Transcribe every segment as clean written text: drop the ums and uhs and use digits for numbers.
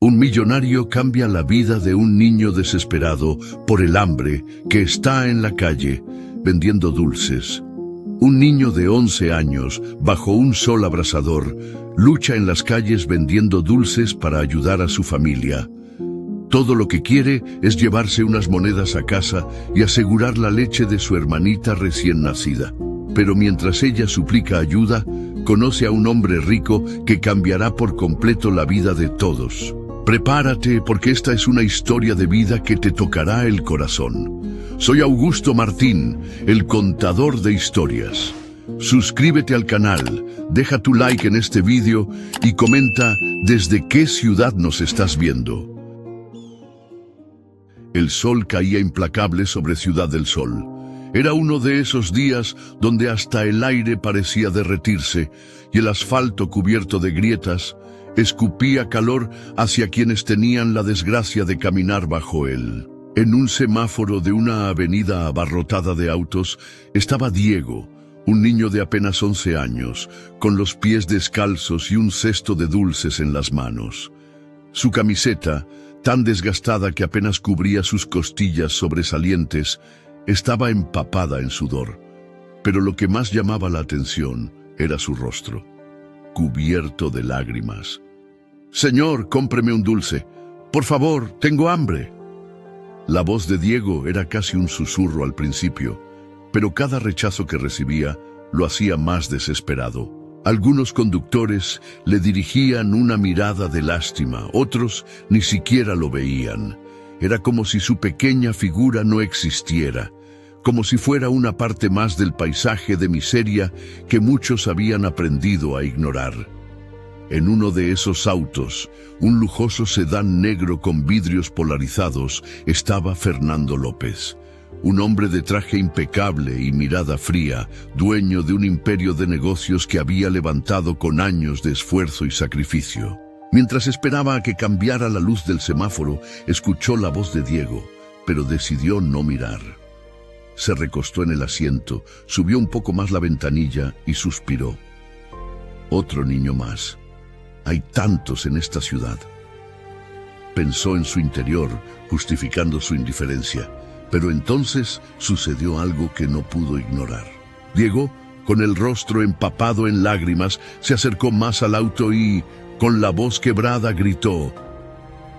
Un millonario cambia la vida de un niño desesperado por el hambre que está en la calle vendiendo dulces. Un niño de 11 años, bajo un sol abrasador, lucha en las calles vendiendo dulces para ayudar a su familia. Todo lo que quiere es llevarse unas monedas a casa y asegurar la leche de su hermanita recién nacida. Pero mientras ella suplica ayuda, conoce a un hombre rico que cambiará por completo la vida de todos. Prepárate, porque esta es una historia de vida que te tocará el corazón. Soy Augusto Martín, el contador de historias. Suscríbete al canal, deja tu like en este vídeo y comenta desde qué ciudad nos estás viendo. El sol caía implacable sobre Ciudad del Sol. Era uno de esos días donde hasta el aire parecía derretirse y el asfalto cubierto de grietas escupía calor hacia quienes tenían la desgracia de caminar bajo él. En un semáforo de una avenida abarrotada de autos estaba Diego, un niño de apenas 11 años, con los pies descalzos y un cesto de dulces en las manos. Su camiseta, tan desgastada que apenas cubría sus costillas sobresalientes, estaba empapada en sudor. Pero lo que más llamaba la atención era su rostro, cubierto de lágrimas. «Señor, cómpreme un dulce. Por favor, tengo hambre». La voz de Diego era casi un susurro al principio, pero cada rechazo que recibía lo hacía más desesperado. Algunos conductores le dirigían una mirada de lástima, otros ni siquiera lo veían. Era como si su pequeña figura no existiera, como si fuera una parte más del paisaje de miseria que muchos habían aprendido a ignorar. En uno de esos autos, un lujoso sedán negro con vidrios polarizados, estaba Fernando López. Un hombre de traje impecable y mirada fría, dueño de un imperio de negocios que había levantado con años de esfuerzo y sacrificio. Mientras esperaba a que cambiara la luz del semáforo, escuchó la voz de Diego, pero decidió no mirar. Se recostó en el asiento, subió un poco más la ventanilla y suspiró. Otro niño más. Hay tantos en esta ciudad. Pensó en su interior, justificando su indiferencia. Pero entonces sucedió algo que no pudo ignorar. Diego, con el rostro empapado en lágrimas, se acercó más al auto y, con la voz quebrada, gritó: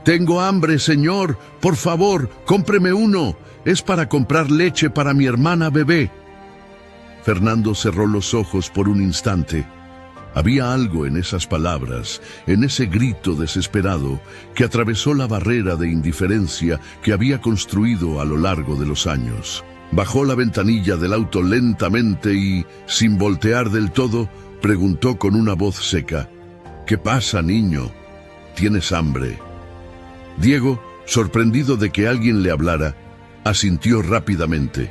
«Tengo hambre, señor. Por favor, cómpreme uno. Es para comprar leche para mi hermana bebé». Fernando cerró los ojos por un instante. Había algo en esas palabras, en ese grito desesperado, que atravesó la barrera de indiferencia que había construido a lo largo de los años. Bajó la ventanilla del auto lentamente y, sin voltear del todo, preguntó con una voz seca: «¿Qué pasa, niño? ¿Tienes hambre?». Diego, sorprendido de que alguien le hablara, asintió rápidamente.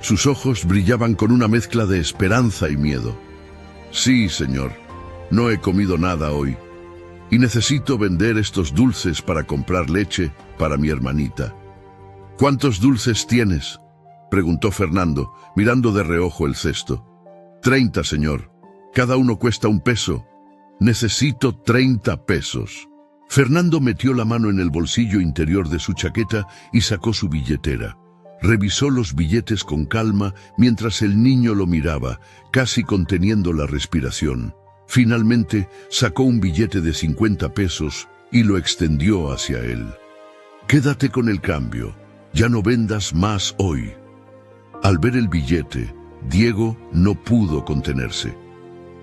Sus ojos brillaban con una mezcla de esperanza y miedo. «Sí, señor. No he comido nada hoy. Y necesito vender estos dulces para comprar leche para mi hermanita». «¿Cuántos dulces tienes?», preguntó Fernando, mirando de reojo el cesto. «30, señor. Cada uno cuesta $1. Necesito 30 pesos». Fernando metió la mano en el bolsillo interior de su chaqueta y sacó su billetera. Revisó los billetes con calma mientras el niño lo miraba, casi conteniendo la respiración. Finalmente sacó un billete de 50 pesos y lo extendió hacia él. «Quédate con el cambio. Ya no vendas más hoy». Al ver el billete, Diego no pudo contenerse.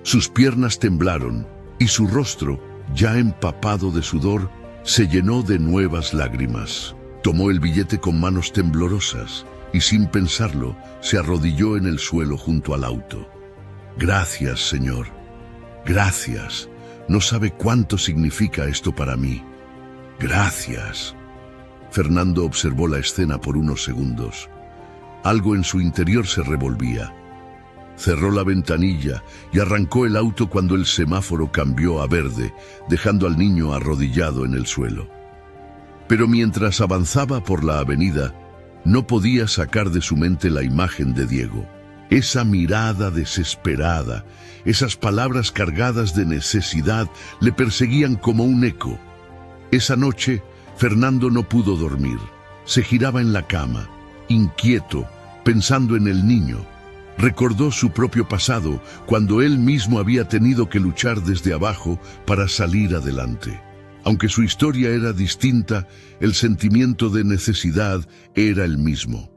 Sus piernas temblaron y su rostro, ya empapado de sudor, se llenó de nuevas lágrimas. Tomó el billete con manos temblorosas y, sin pensarlo, se arrodilló en el suelo junto al auto. «Gracias, señor. Gracias. No sabe cuánto significa esto para mí. Gracias». Fernando observó la escena por unos segundos. Algo en su interior se revolvía. Cerró la ventanilla y arrancó el auto cuando el semáforo cambió a verde, dejando al niño arrodillado en el suelo. Pero mientras avanzaba por la avenida, no podía sacar de su mente la imagen de Diego. Esa mirada desesperada, esas palabras cargadas de necesidad le perseguían como un eco. Esa noche, Fernando no pudo dormir. Se giraba en la cama, inquieto, pensando en el niño. Recordó su propio pasado, cuando él mismo había tenido que luchar desde abajo para salir adelante. Aunque su historia era distinta, el sentimiento de necesidad era el mismo.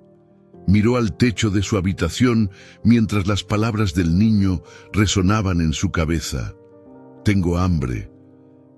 Miró al techo de su habitación mientras las palabras del niño resonaban en su cabeza. Tengo hambre.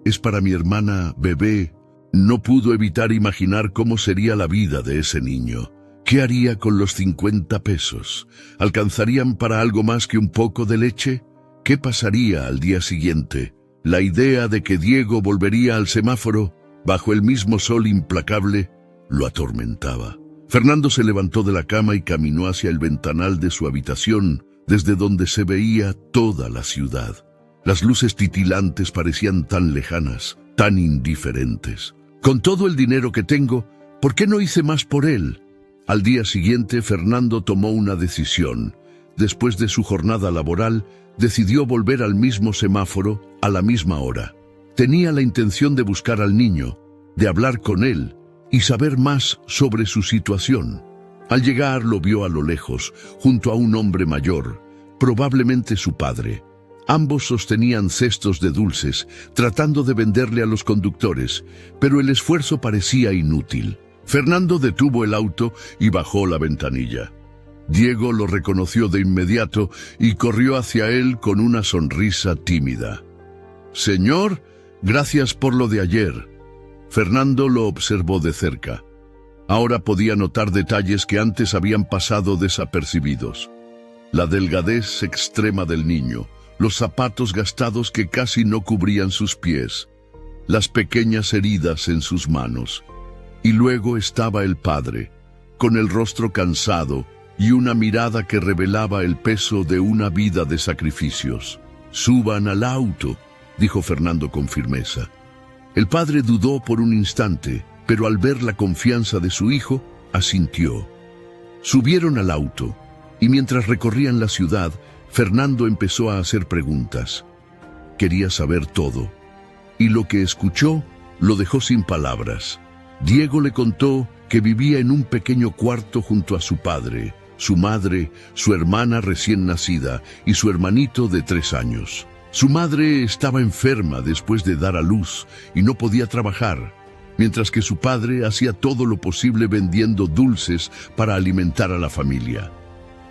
Es para mi hermana bebé. No pudo evitar imaginar cómo sería la vida de ese niño. ¿Qué haría con los 50 pesos? ¿Alcanzarían para algo más que un poco de leche? ¿Qué pasaría al día siguiente? La idea de que Diego volvería al semáforo, bajo el mismo sol implacable, lo atormentaba. Fernando se levantó de la cama y caminó hacia el ventanal de su habitación, desde donde se veía toda la ciudad. Las luces titilantes parecían tan lejanas, tan indiferentes. Con todo el dinero que tengo, ¿por qué no hice más por él? Al día siguiente, Fernando tomó una decisión. Después de su jornada laboral, decidió volver al mismo semáforo a la misma hora. Tenía la intención de buscar al niño, de hablar con él y saber más sobre su situación. Al llegar, lo vio a lo lejos, junto a un hombre mayor, probablemente su padre. Ambos sostenían cestos de dulces, tratando de venderle a los conductores, pero el esfuerzo parecía inútil. Fernando detuvo el auto y bajó la ventanilla. Diego lo reconoció de inmediato y corrió hacia él con una sonrisa tímida. «Señor, gracias por lo de ayer». Fernando lo observó de cerca. Ahora podía notar detalles que antes habían pasado desapercibidos. La delgadez extrema del niño, los zapatos gastados que casi no cubrían sus pies, las pequeñas heridas en sus manos. Y luego estaba el padre, con el rostro cansado y una mirada que revelaba el peso de una vida de sacrificios. «Suban al auto», dijo Fernando con firmeza. El padre dudó por un instante, pero al ver la confianza de su hijo, asintió. Subieron al auto, y mientras recorrían la ciudad, Fernando empezó a hacer preguntas. Quería saber todo, y lo que escuchó lo dejó sin palabras. Diego le contó que vivía en un pequeño cuarto junto a su padre, su madre, su hermana recién nacida y su hermanito de 3 años. Su madre estaba enferma después de dar a luz y no podía trabajar, mientras que su padre hacía todo lo posible vendiendo dulces para alimentar a la familia.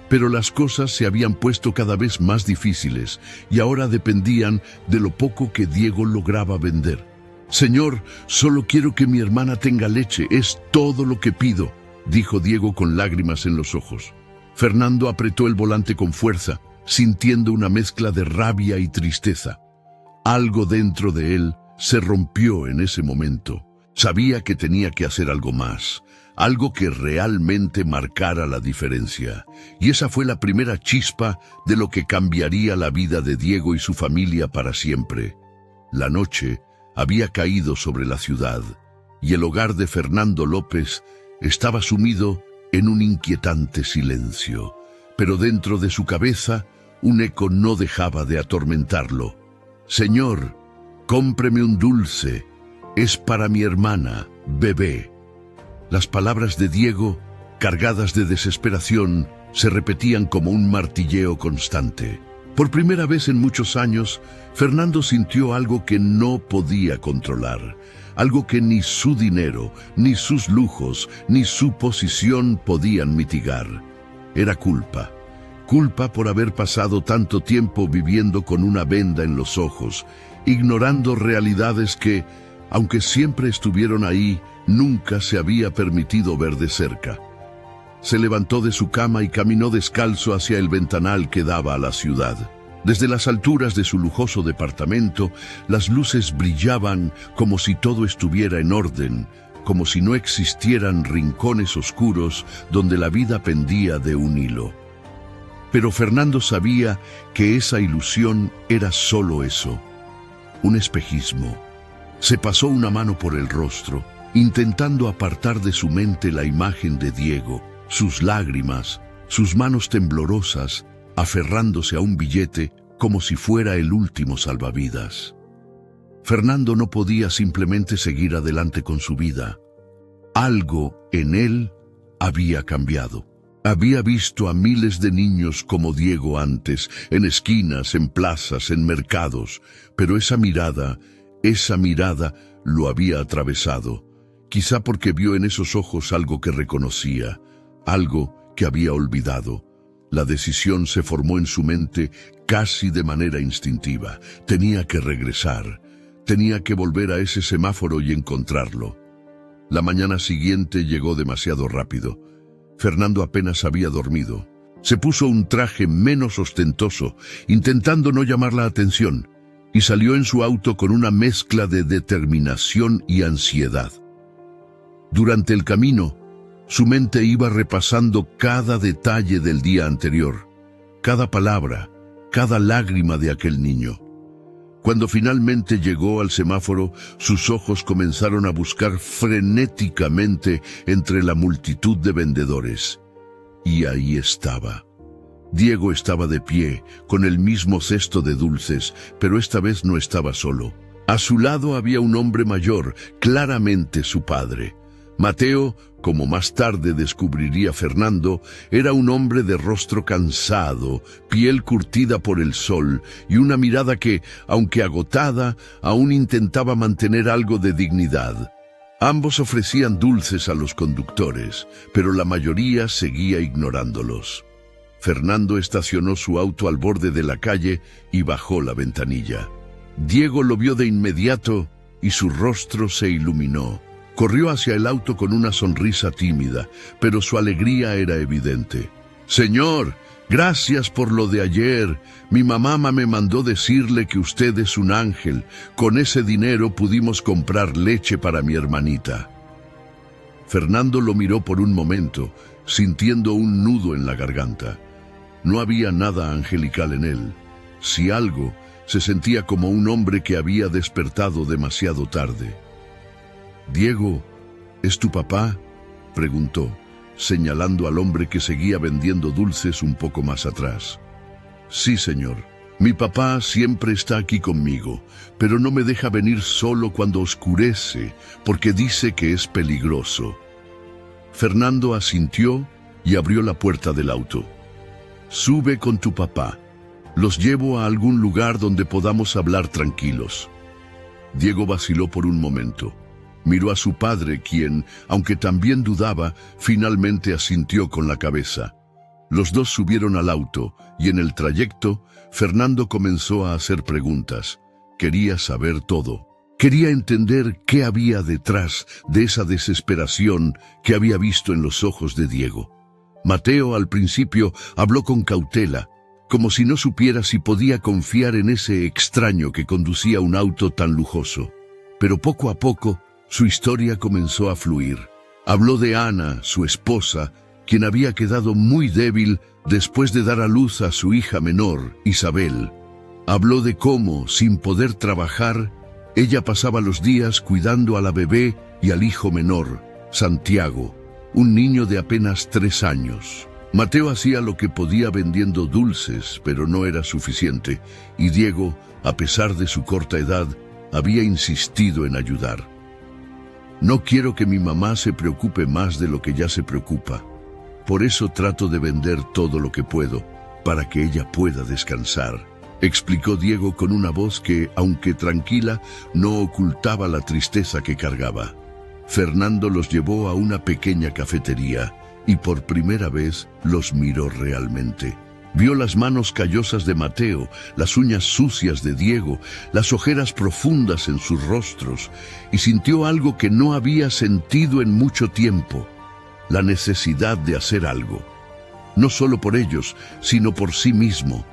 Pero las cosas se habían puesto cada vez más difíciles y ahora dependían de lo poco que Diego lograba vender. «Señor, solo quiero que mi hermana tenga leche, es todo lo que pido», dijo Diego con lágrimas en los ojos. Fernando apretó el volante con fuerza, sintiendo una mezcla de rabia y tristeza. Algo dentro de él se rompió en ese momento. Sabía que tenía que hacer algo más, algo que realmente marcara la diferencia. Y esa fue la primera chispa de lo que cambiaría la vida de Diego y su familia para siempre. La noche había caído sobre la ciudad, y el hogar de Fernando López estaba sumido en un inquietante silencio. Pero dentro de su cabeza, un eco no dejaba de atormentarlo. «Señor, cómpreme un dulce, es para mi hermana, bebé». Las palabras de Diego, cargadas de desesperación, se repetían como un martilleo constante. Por primera vez en muchos años, Fernando sintió algo que no podía controlar, algo que ni su dinero, ni sus lujos, ni su posición podían mitigar. Era culpa. Culpa por haber pasado tanto tiempo viviendo con una venda en los ojos, ignorando realidades que, aunque siempre estuvieron ahí, nunca se había permitido ver de cerca. Se levantó de su cama y caminó descalzo hacia el ventanal que daba a la ciudad. Desde las alturas de su lujoso departamento, las luces brillaban como si todo estuviera en orden, como si no existieran rincones oscuros donde la vida pendía de un hilo. Pero Fernando sabía que esa ilusión era solo eso, un espejismo. Se pasó una mano por el rostro, intentando apartar de su mente la imagen de Diego, sus lágrimas, sus manos temblorosas, aferrándose a un billete como si fuera el último salvavidas. Fernando no podía simplemente seguir adelante con su vida. Algo en él había cambiado. Había visto a miles de niños como Diego antes, en esquinas, en plazas, en mercados, pero esa mirada lo había atravesado, quizá porque vio en esos ojos algo que reconocía, algo que había olvidado. La decisión se formó en su mente casi de manera instintiva. Tenía que regresar, tenía que volver a ese semáforo y encontrarlo. La mañana siguiente llegó demasiado rápido. Fernando apenas había dormido. Se puso un traje menos ostentoso, intentando no llamar la atención, y salió en su auto con una mezcla de determinación y ansiedad. Durante el camino, su mente iba repasando cada detalle del día anterior, cada palabra, cada lágrima de aquel niño. Cuando finalmente llegó al semáforo, sus ojos comenzaron a buscar frenéticamente entre la multitud de vendedores. Y ahí estaba. Diego estaba de pie, con el mismo cesto de dulces, pero esta vez no estaba solo. A su lado había un hombre mayor, claramente su padre. Mateo, como más tarde descubriría Fernando, era un hombre de rostro cansado, piel curtida por el sol y una mirada que, aunque agotada, aún intentaba mantener algo de dignidad. Ambos ofrecían dulces a los conductores, pero la mayoría seguía ignorándolos. Fernando estacionó su auto al borde de la calle y bajó la ventanilla. Diego lo vio de inmediato y su rostro se iluminó. Corrió hacia el auto con una sonrisa tímida, pero su alegría era evidente. «Señor, gracias por lo de ayer. Mi mamá me mandó decirle que usted es un ángel. Con ese dinero pudimos comprar leche para mi hermanita». Fernando lo miró por un momento, sintiendo un nudo en la garganta. No había nada angelical en él. Si algo, se sentía como un hombre que había despertado demasiado tarde. «Diego, ¿es tu papá?», preguntó, señalando al hombre que seguía vendiendo dulces un poco más atrás. «Sí, señor. Mi papá siempre está aquí conmigo, pero no me deja venir solo cuando oscurece, porque dice que es peligroso». Fernando asintió y abrió la puerta del auto. «Sube con tu papá. Los llevo a algún lugar donde podamos hablar tranquilos». Diego vaciló por un momento. Miró a su padre, quien, aunque también dudaba, finalmente asintió con la cabeza. Los dos subieron al auto, y en el trayecto, Fernando comenzó a hacer preguntas. Quería saber todo. Quería entender qué había detrás de esa desesperación que había visto en los ojos de Diego. Mateo, al principio, habló con cautela, como si no supiera si podía confiar en ese extraño que conducía un auto tan lujoso. Pero poco a poco, su historia comenzó a fluir. Habló de Ana, su esposa, quien había quedado muy débil después de dar a luz a su hija menor, Isabel. Habló de cómo, sin poder trabajar, ella pasaba los días cuidando a la bebé y al hijo menor, Santiago, un niño de apenas 3 años. Mateo hacía lo que podía vendiendo dulces, pero no era suficiente, y Diego, a pesar de su corta edad, había insistido en ayudar. «No quiero que mi mamá se preocupe más de lo que ya se preocupa. Por eso trato de vender todo lo que puedo, para que ella pueda descansar», explicó Diego con una voz que, aunque tranquila, no ocultaba la tristeza que cargaba. Fernando los llevó a una pequeña cafetería y por primera vez los miró realmente. Vio las manos callosas de Mateo, las uñas sucias de Diego, las ojeras profundas en sus rostros, y sintió algo que no había sentido en mucho tiempo: la necesidad de hacer algo. No solo por ellos, sino por sí mismo.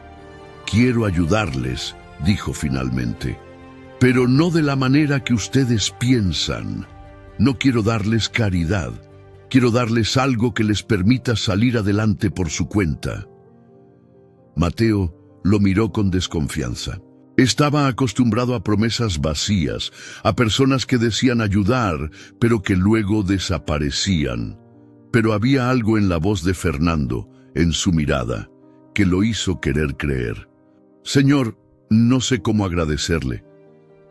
«Quiero ayudarles», dijo finalmente, «pero no de la manera que ustedes piensan. No quiero darles caridad. Quiero darles algo que les permita salir adelante por su cuenta». Mateo lo miró con desconfianza. Estaba acostumbrado a promesas vacías, a personas que decían ayudar, pero que luego desaparecían. Pero había algo en la voz de Fernando, en su mirada, que lo hizo querer creer. «Señor, no sé cómo agradecerle.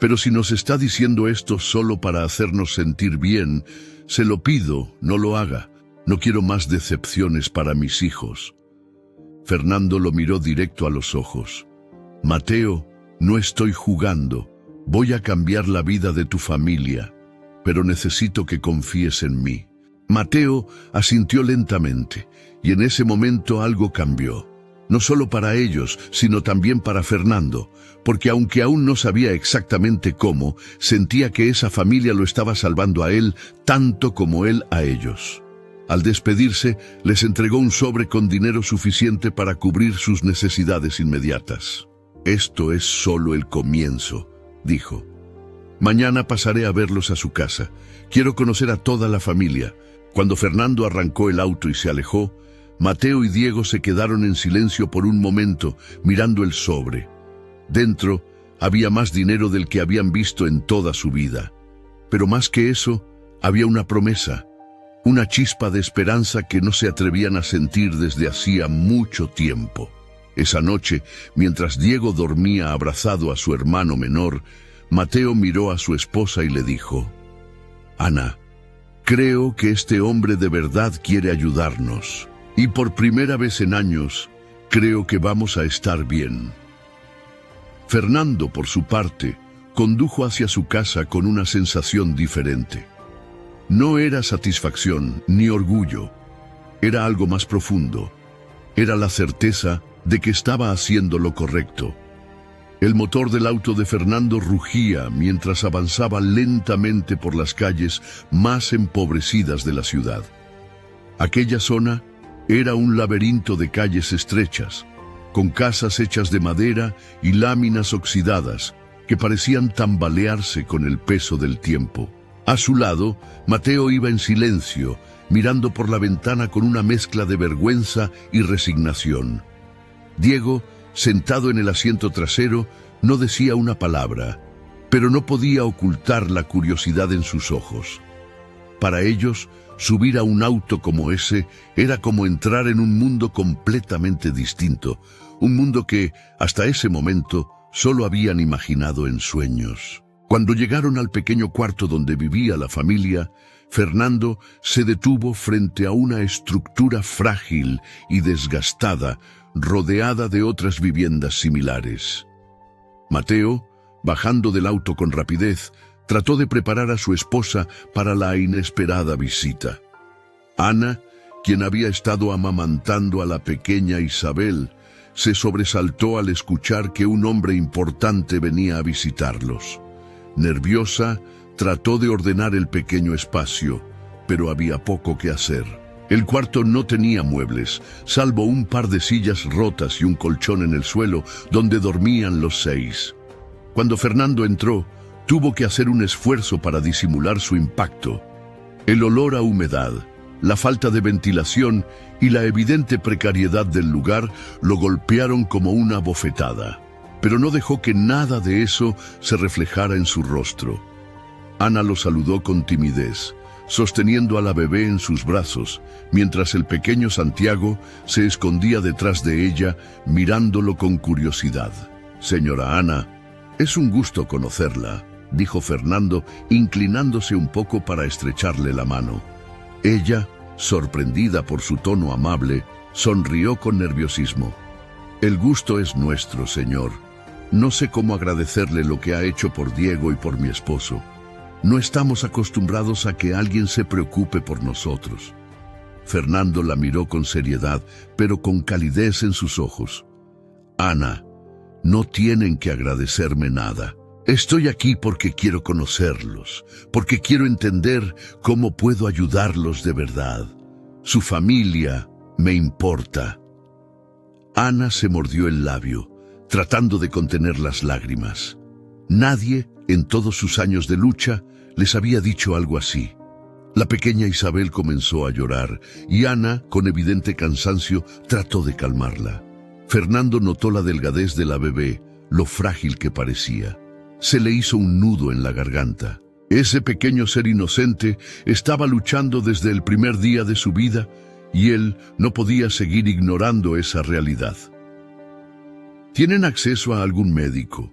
Pero si nos está diciendo esto solo para hacernos sentir bien, se lo pido, no lo haga. No quiero más decepciones para mis hijos. Fernando lo miró directo a los ojos. Mateo, no estoy jugando. Voy a cambiar la vida de tu familia, pero necesito que confíes en mí. Mateo asintió lentamente, y en ese momento algo cambió. No solo para ellos, sino también para Fernando, porque aunque aún no sabía exactamente cómo, sentía que esa familia lo estaba salvando a él tanto como él a ellos. Al despedirse, les entregó un sobre con dinero suficiente para cubrir sus necesidades inmediatas. Esto es solo el comienzo, dijo. Mañana pasaré a verlos a su casa. Quiero conocer a toda la familia. Cuando Fernando arrancó el auto y se alejó, Mateo y Diego se quedaron en silencio por un momento, mirando el sobre. Dentro había más dinero del que habían visto en toda su vida. Pero más que eso, había una promesa, una chispa de esperanza que no se atrevían a sentir desde hacía mucho tiempo. Esa noche, mientras Diego dormía abrazado a su hermano menor, Mateo miró a su esposa y le dijo: Ana, creo que este hombre de verdad quiere ayudarnos. Y por primera vez en años, creo que vamos a estar bien. Fernando, por su parte, condujo hacia su casa con una sensación diferente. No era satisfacción ni orgullo, era algo más profundo. Era la certeza de que estaba haciendo lo correcto. El motor del auto de Fernando rugía mientras avanzaba lentamente por las calles más empobrecidas de la ciudad. Aquella zona era un laberinto de calles estrechas, con casas hechas de madera y láminas oxidadas que parecían tambalearse con el peso del tiempo. A su lado, Mateo iba en silencio, mirando por la ventana con una mezcla de vergüenza y resignación. Diego, sentado en el asiento trasero, no decía una palabra, pero no podía ocultar la curiosidad en sus ojos. Para ellos, subir a un auto como ese era como entrar en un mundo completamente distinto, un mundo que, hasta ese momento, solo habían imaginado en sueños. Cuando llegaron al pequeño cuarto donde vivía la familia, Fernando se detuvo frente a una estructura frágil y desgastada, rodeada de otras viviendas similares. Mateo, bajando del auto con rapidez, trató de preparar a su esposa para la inesperada visita. Ana, quien había estado amamantando a la pequeña Isabel, se sobresaltó al escuchar que un hombre importante venía a visitarlos. Nerviosa, trató de ordenar el pequeño espacio, pero había poco que hacer. El cuarto no tenía muebles, salvo un par de sillas rotas y un colchón en el suelo donde dormían los 6. Cuando Fernando entró, tuvo que hacer un esfuerzo para disimular su impacto. El olor a humedad, la falta de ventilación y la evidente precariedad del lugar lo golpearon como una bofetada, pero no dejó que nada de eso se reflejara en su rostro. Ana lo saludó con timidez, sosteniendo a la bebé en sus brazos, mientras el pequeño Santiago se escondía detrás de ella, mirándolo con curiosidad. «Señora Ana, es un gusto conocerla», dijo Fernando, inclinándose un poco para estrecharle la mano. Ella, sorprendida por su tono amable, sonrió con nerviosismo. «El gusto es nuestro, señor. No sé cómo agradecerle lo que ha hecho por Diego y por mi esposo. No estamos acostumbrados a que alguien se preocupe por nosotros». Fernando la miró con seriedad, pero con calidez en sus ojos. «Ana, no tienen que agradecerme nada. Estoy aquí porque quiero conocerlos, porque quiero entender cómo puedo ayudarlos de verdad. Su familia me importa». Ana se mordió el labio, tratando de contener las lágrimas. Nadie, en todos sus años de lucha, les había dicho algo así. La pequeña Isabel comenzó a llorar y Ana, con evidente cansancio, trató de calmarla. Fernando notó la delgadez de la bebé, lo frágil que parecía. Se le hizo un nudo en la garganta. Ese pequeño ser inocente estaba luchando desde el primer día de su vida y él no podía seguir ignorando esa realidad. «¿Tienen acceso a algún médico?»,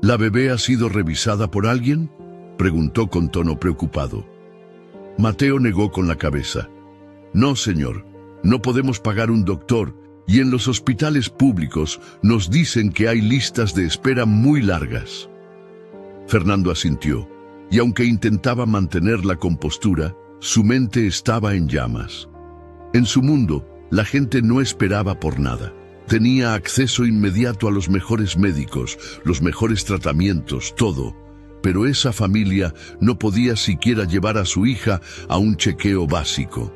¿La bebé ha sido revisada por alguien?, preguntó con tono preocupado. Mateo negó con la cabeza. No, señor, no podemos pagar un doctor, y en los hospitales públicos nos dicen que hay listas de espera muy largas. Fernando asintió, y aunque intentaba mantener la compostura, su mente estaba en llamas. En su mundo, la gente no esperaba por nada. Tenía acceso inmediato a los mejores médicos, los mejores tratamientos, todo. Pero esa familia no podía siquiera llevar a su hija a un chequeo básico.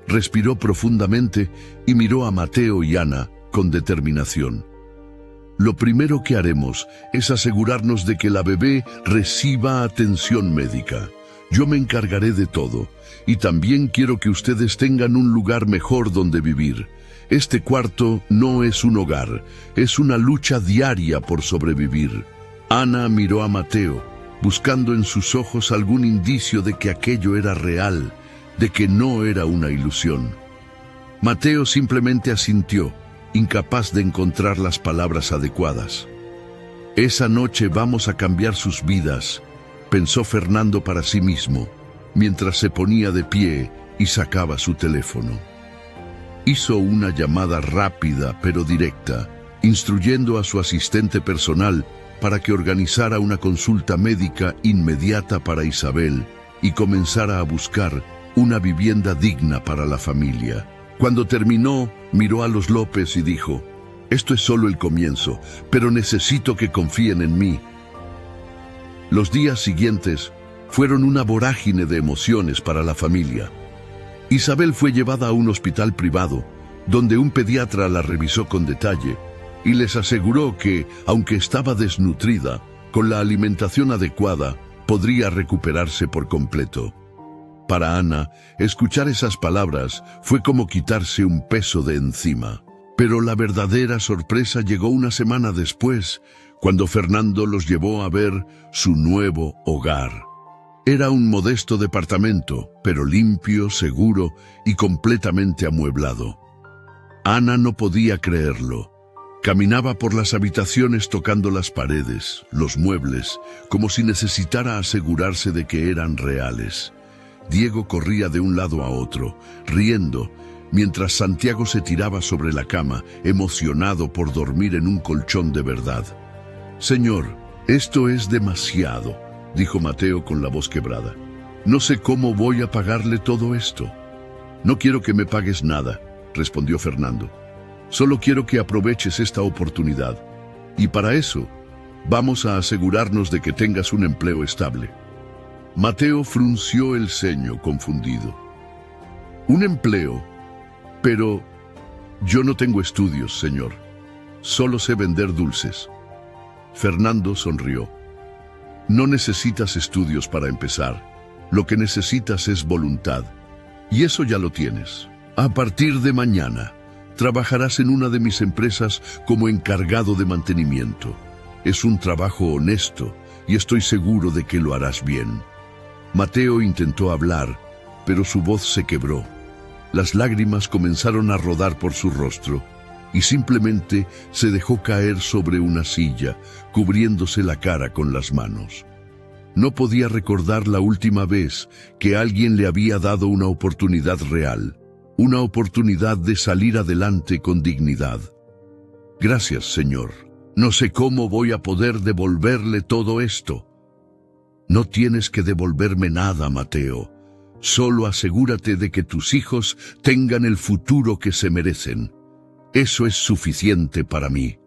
Respiró profundamente y miró a Mateo y Ana con determinación. Lo primero que haremos es asegurarnos de que la bebé reciba atención médica. Yo me encargaré de todo, y también quiero que ustedes tengan un lugar mejor donde vivir. Este cuarto no es un hogar, es una lucha diaria por sobrevivir. Ana miró a Mateo, buscando en sus ojos algún indicio de que aquello era real, de que no era una ilusión. Mateo simplemente asintió, incapaz de encontrar las palabras adecuadas. Esa noche vamos a cambiar sus vidas, pensó Fernando para sí mismo, mientras se ponía de pie y sacaba su teléfono. Hizo una llamada rápida pero directa, instruyendo a su asistente personal para que organizara una consulta médica inmediata para Isabel y comenzara a buscar una vivienda digna para la familia. Cuando terminó, miró a los López y dijo: «Esto es solo el comienzo, pero necesito que confíen en mí». Los días siguientes fueron una vorágine de emociones para la familia. Isabel fue llevada a un hospital privado, donde un pediatra la revisó con detalle y les aseguró que, aunque estaba desnutrida, con la alimentación adecuada, podría recuperarse por completo. Para Ana, escuchar esas palabras fue como quitarse un peso de encima. Pero la verdadera sorpresa llegó una semana después, cuando Fernando los llevó a ver su nuevo hogar. Era un modesto departamento, pero limpio, seguro y completamente amueblado. Ana no podía creerlo. Caminaba por las habitaciones tocando las paredes, los muebles, como si necesitara asegurarse de que eran reales. Diego corría de un lado a otro, riendo, mientras Santiago se tiraba sobre la cama, emocionado por dormir en un colchón de verdad. «Señor, esto es demasiado», dijo Mateo con la voz quebrada. «No sé cómo voy a pagarle todo esto». «No quiero que me pagues nada», respondió Fernando. «Solo quiero que aproveches esta oportunidad. Y para eso, vamos a asegurarnos de que tengas un empleo estable». Mateo frunció el ceño, confundido. «¿Un empleo? Pero yo no tengo estudios, señor. Solo sé vender dulces». Fernando sonrió. «No necesitas estudios para empezar. Lo que necesitas es voluntad. Y eso ya lo tienes. A partir de mañana, trabajarás en una de mis empresas como encargado de mantenimiento. Es un trabajo honesto y estoy seguro de que lo harás bien». Mateo intentó hablar, pero su voz se quebró. Las lágrimas comenzaron a rodar por su rostro y simplemente se dejó caer sobre una silla, cubriéndose la cara con las manos. No podía recordar la última vez que alguien le había dado una oportunidad real, una oportunidad de salir adelante con dignidad. «Gracias, señor. No sé cómo voy a poder devolverle todo esto». «No tienes que devolverme nada, Mateo. Solo asegúrate de que tus hijos tengan el futuro que se merecen. Eso es suficiente para mí».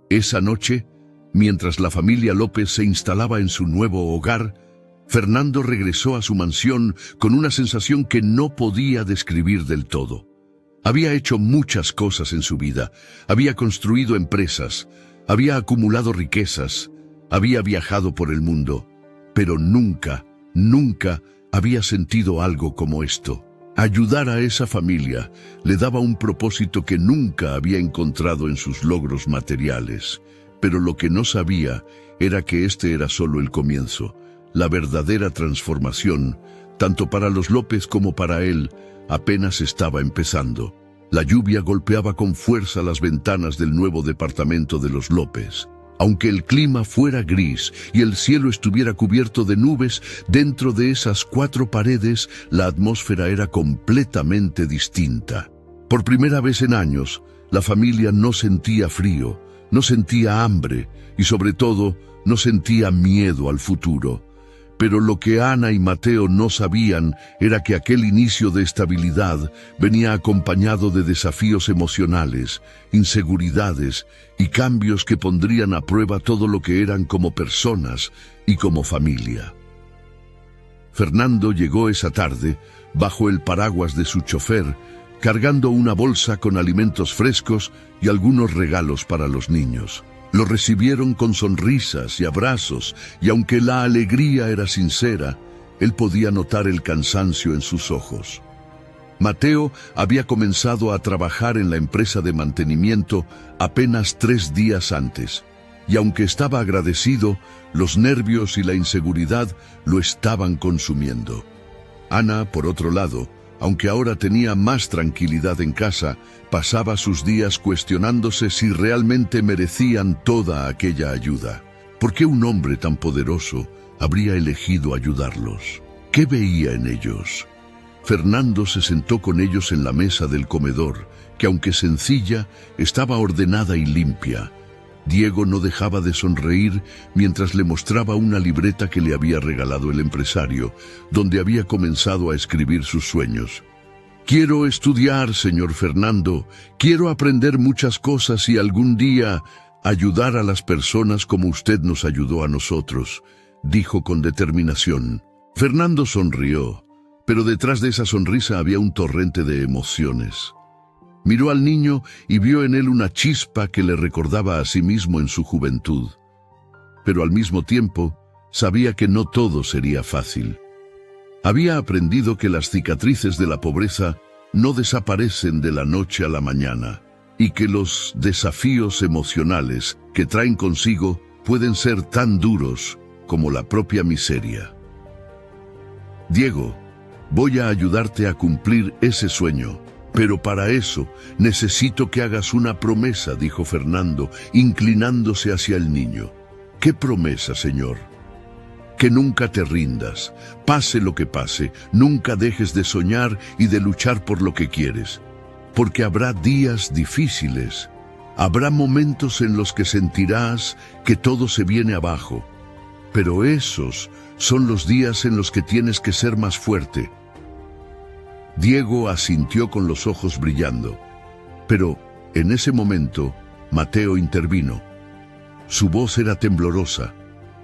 Esa noche, mientras la familia López se instalaba en su nuevo hogar, Fernando regresó a su mansión con una sensación que no podía describir del todo. Había hecho muchas cosas en su vida, había construido empresas, había acumulado riquezas, había viajado por el mundo, pero nunca había sentido algo como esto. Ayudar a esa familia le daba un propósito que nunca había encontrado en sus logros materiales, pero lo que no sabía era que este era solo el comienzo. La verdadera transformación, tanto para los López como para él, apenas estaba empezando. La lluvia golpeaba con fuerza las ventanas del nuevo departamento de los López. Aunque el clima fuera gris y el cielo estuviera cubierto de nubes, dentro de esas 4 paredes la atmósfera era completamente distinta. Por primera vez en años, la familia no sentía frío, no sentía hambre y sobre todo no sentía miedo al futuro. Pero lo que Ana y Mateo no sabían era que aquel inicio de estabilidad venía acompañado de desafíos emocionales, inseguridades y cambios que pondrían a prueba todo lo que eran como personas y como familia. Fernando llegó esa tarde bajo el paraguas de su chofer, cargando una bolsa con alimentos frescos y algunos regalos para los niños. Lo recibieron con sonrisas y abrazos, y aunque la alegría era sincera, él podía notar el cansancio en sus ojos. Mateo había comenzado a trabajar en la empresa de mantenimiento apenas 3 días antes, y aunque estaba agradecido, los nervios y la inseguridad lo estaban consumiendo. Ana, por otro lado, aunque ahora tenía más tranquilidad en casa, pasaba sus días cuestionándose si realmente merecían toda aquella ayuda. ¿Por qué un hombre tan poderoso habría elegido ayudarlos? ¿Qué veía en ellos? Fernando se sentó con ellos en la mesa del comedor, que aunque sencilla, estaba ordenada y limpia. Diego no dejaba de sonreír mientras le mostraba una libreta que le había regalado el empresario, donde había comenzado a escribir sus sueños. «Quiero estudiar, señor Fernando. Quiero aprender muchas cosas y algún día ayudar a las personas como usted nos ayudó a nosotros», dijo con determinación. Fernando sonrió, pero detrás de esa sonrisa había un torrente de emociones. Miró al niño y vio en él una chispa que le recordaba a sí mismo en su juventud. Pero al mismo tiempo, sabía que no todo sería fácil. Había aprendido que las cicatrices de la pobreza no desaparecen de la noche a la mañana, y que los desafíos emocionales que traen consigo pueden ser tan duros como la propia miseria. «Diego, voy a ayudarte a cumplir ese sueño. Pero para eso necesito que hagas una promesa», dijo Fernando, inclinándose hacia el niño. «¿Qué promesa, señor?» «Que nunca te rindas, pase lo que pase, nunca dejes de soñar y de luchar por lo que quieres. Porque habrá días difíciles, habrá momentos en los que sentirás que todo se viene abajo. Pero esos son los días en los que tienes que ser más fuerte». Diego asintió con los ojos brillando, pero en ese momento Mateo intervino. Su voz era temblorosa,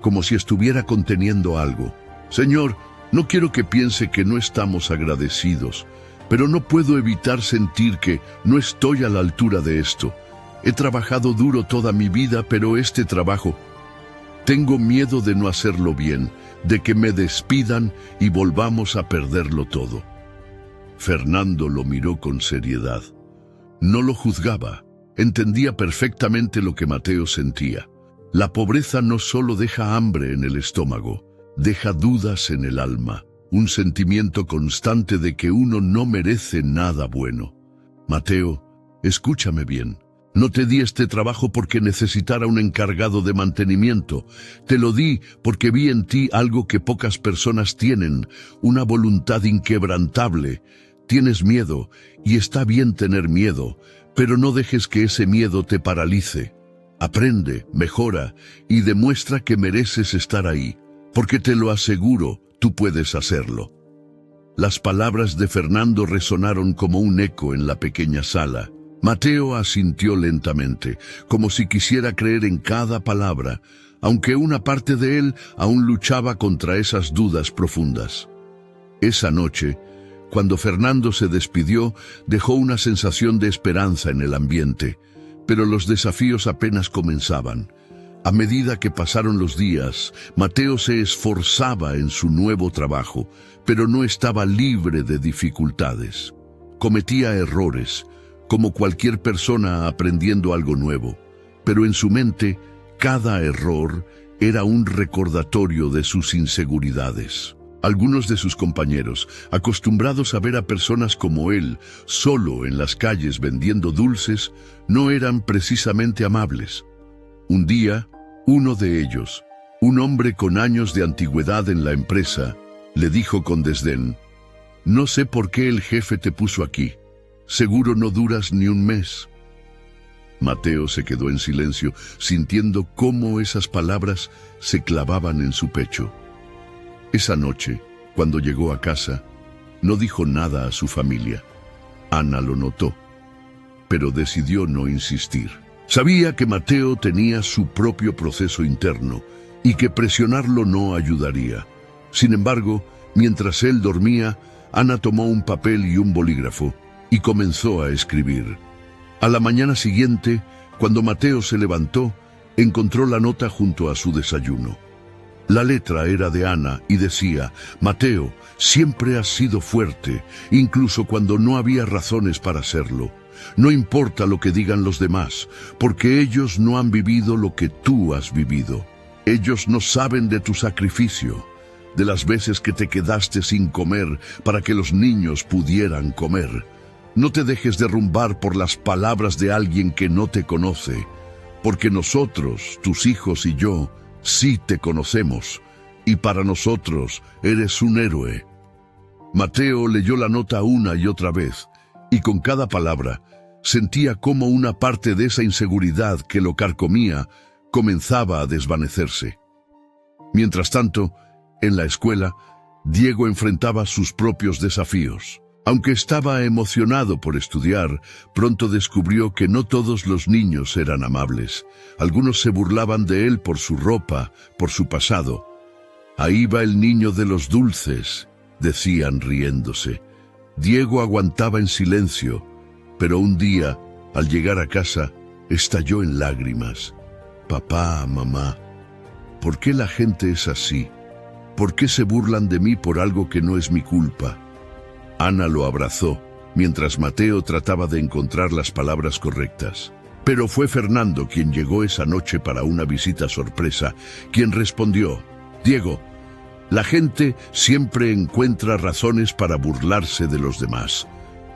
como si estuviera conteniendo algo. «Señor, no quiero que piense que no estamos agradecidos, pero no puedo evitar sentir que no estoy a la altura de esto. He trabajado duro toda mi vida, pero este trabajo, tengo miedo de no hacerlo bien, de que me despidan y volvamos a perderlo todo». Fernando lo miró con seriedad. No lo juzgaba, entendía perfectamente lo que Mateo sentía. La pobreza no solo deja hambre en el estómago, deja dudas en el alma, un sentimiento constante de que uno no merece nada bueno. «Mateo, escúchame bien. No te di este trabajo porque necesitara un encargado de mantenimiento. Te lo di porque vi en ti algo que pocas personas tienen, una voluntad inquebrantable. Tienes miedo, y está bien tener miedo, pero no dejes que ese miedo te paralice. Aprende, mejora y demuestra que mereces estar ahí, porque te lo aseguro, tú puedes hacerlo». Las palabras de Fernando resonaron como un eco en la pequeña sala. Mateo asintió lentamente, como si quisiera creer en cada palabra, aunque una parte de él aún luchaba contra esas dudas profundas. Esa noche, cuando Fernando se despidió, dejó una sensación de esperanza en el ambiente, pero los desafíos apenas comenzaban. A medida que pasaron los días, Mateo se esforzaba en su nuevo trabajo, pero no estaba libre de dificultades. Cometía errores, como cualquier persona aprendiendo algo nuevo, pero en su mente, cada error era un recordatorio de sus inseguridades. Algunos de sus compañeros, acostumbrados a ver a personas como él solo en las calles vendiendo dulces, no eran precisamente amables. Un día, Uno de ellos, un hombre con años de antigüedad en la empresa, le dijo con desdén: «No sé por qué el jefe te puso aquí. Seguro no duras ni un mes». Mateo se quedó en silencio, sintiendo cómo esas palabras se clavaban en su pecho. Esa noche, cuando llegó a casa, no dijo nada a su familia. Ana lo notó, pero decidió no insistir. Sabía que Mateo tenía su propio proceso interno y que presionarlo no ayudaría. Sin embargo, mientras él dormía, Ana tomó un papel y un bolígrafo y comenzó a escribir. A la mañana siguiente, cuando Mateo se levantó, encontró la nota junto a su desayuno. La letra era de Ana y decía: «Mateo, siempre has sido fuerte, incluso cuando no había razones para serlo. No importa lo que digan los demás, porque ellos no han vivido lo que tú has vivido. Ellos no saben de tu sacrificio, de las veces que te quedaste sin comer para que los niños pudieran comer. No te dejes derrumbar por las palabras de alguien que no te conoce, porque nosotros, tus hijos y yo, sí te conocemos, y para nosotros eres un héroe». Mateo leyó la nota una y otra vez, y con cada palabra sentía cómo una parte de esa inseguridad que lo carcomía comenzaba a desvanecerse. Mientras tanto, en la escuela, Diego enfrentaba sus propios desafíos. Aunque estaba emocionado por estudiar, pronto descubrió que no todos los niños eran amables. Algunos se burlaban de él por su ropa, por su pasado. «Ahí va el niño de los dulces», decían riéndose. Diego aguantaba en silencio, pero un día, al llegar a casa, estalló en lágrimas. «Papá, mamá, ¿por qué la gente es así? ¿Por qué se burlan de mí por algo que no es mi culpa?». Ana lo abrazó, mientras Mateo trataba de encontrar las palabras correctas. Pero fue Fernando quien llegó esa noche para una visita sorpresa, quien respondió: «Diego, la gente siempre encuentra razones para burlarse de los demás.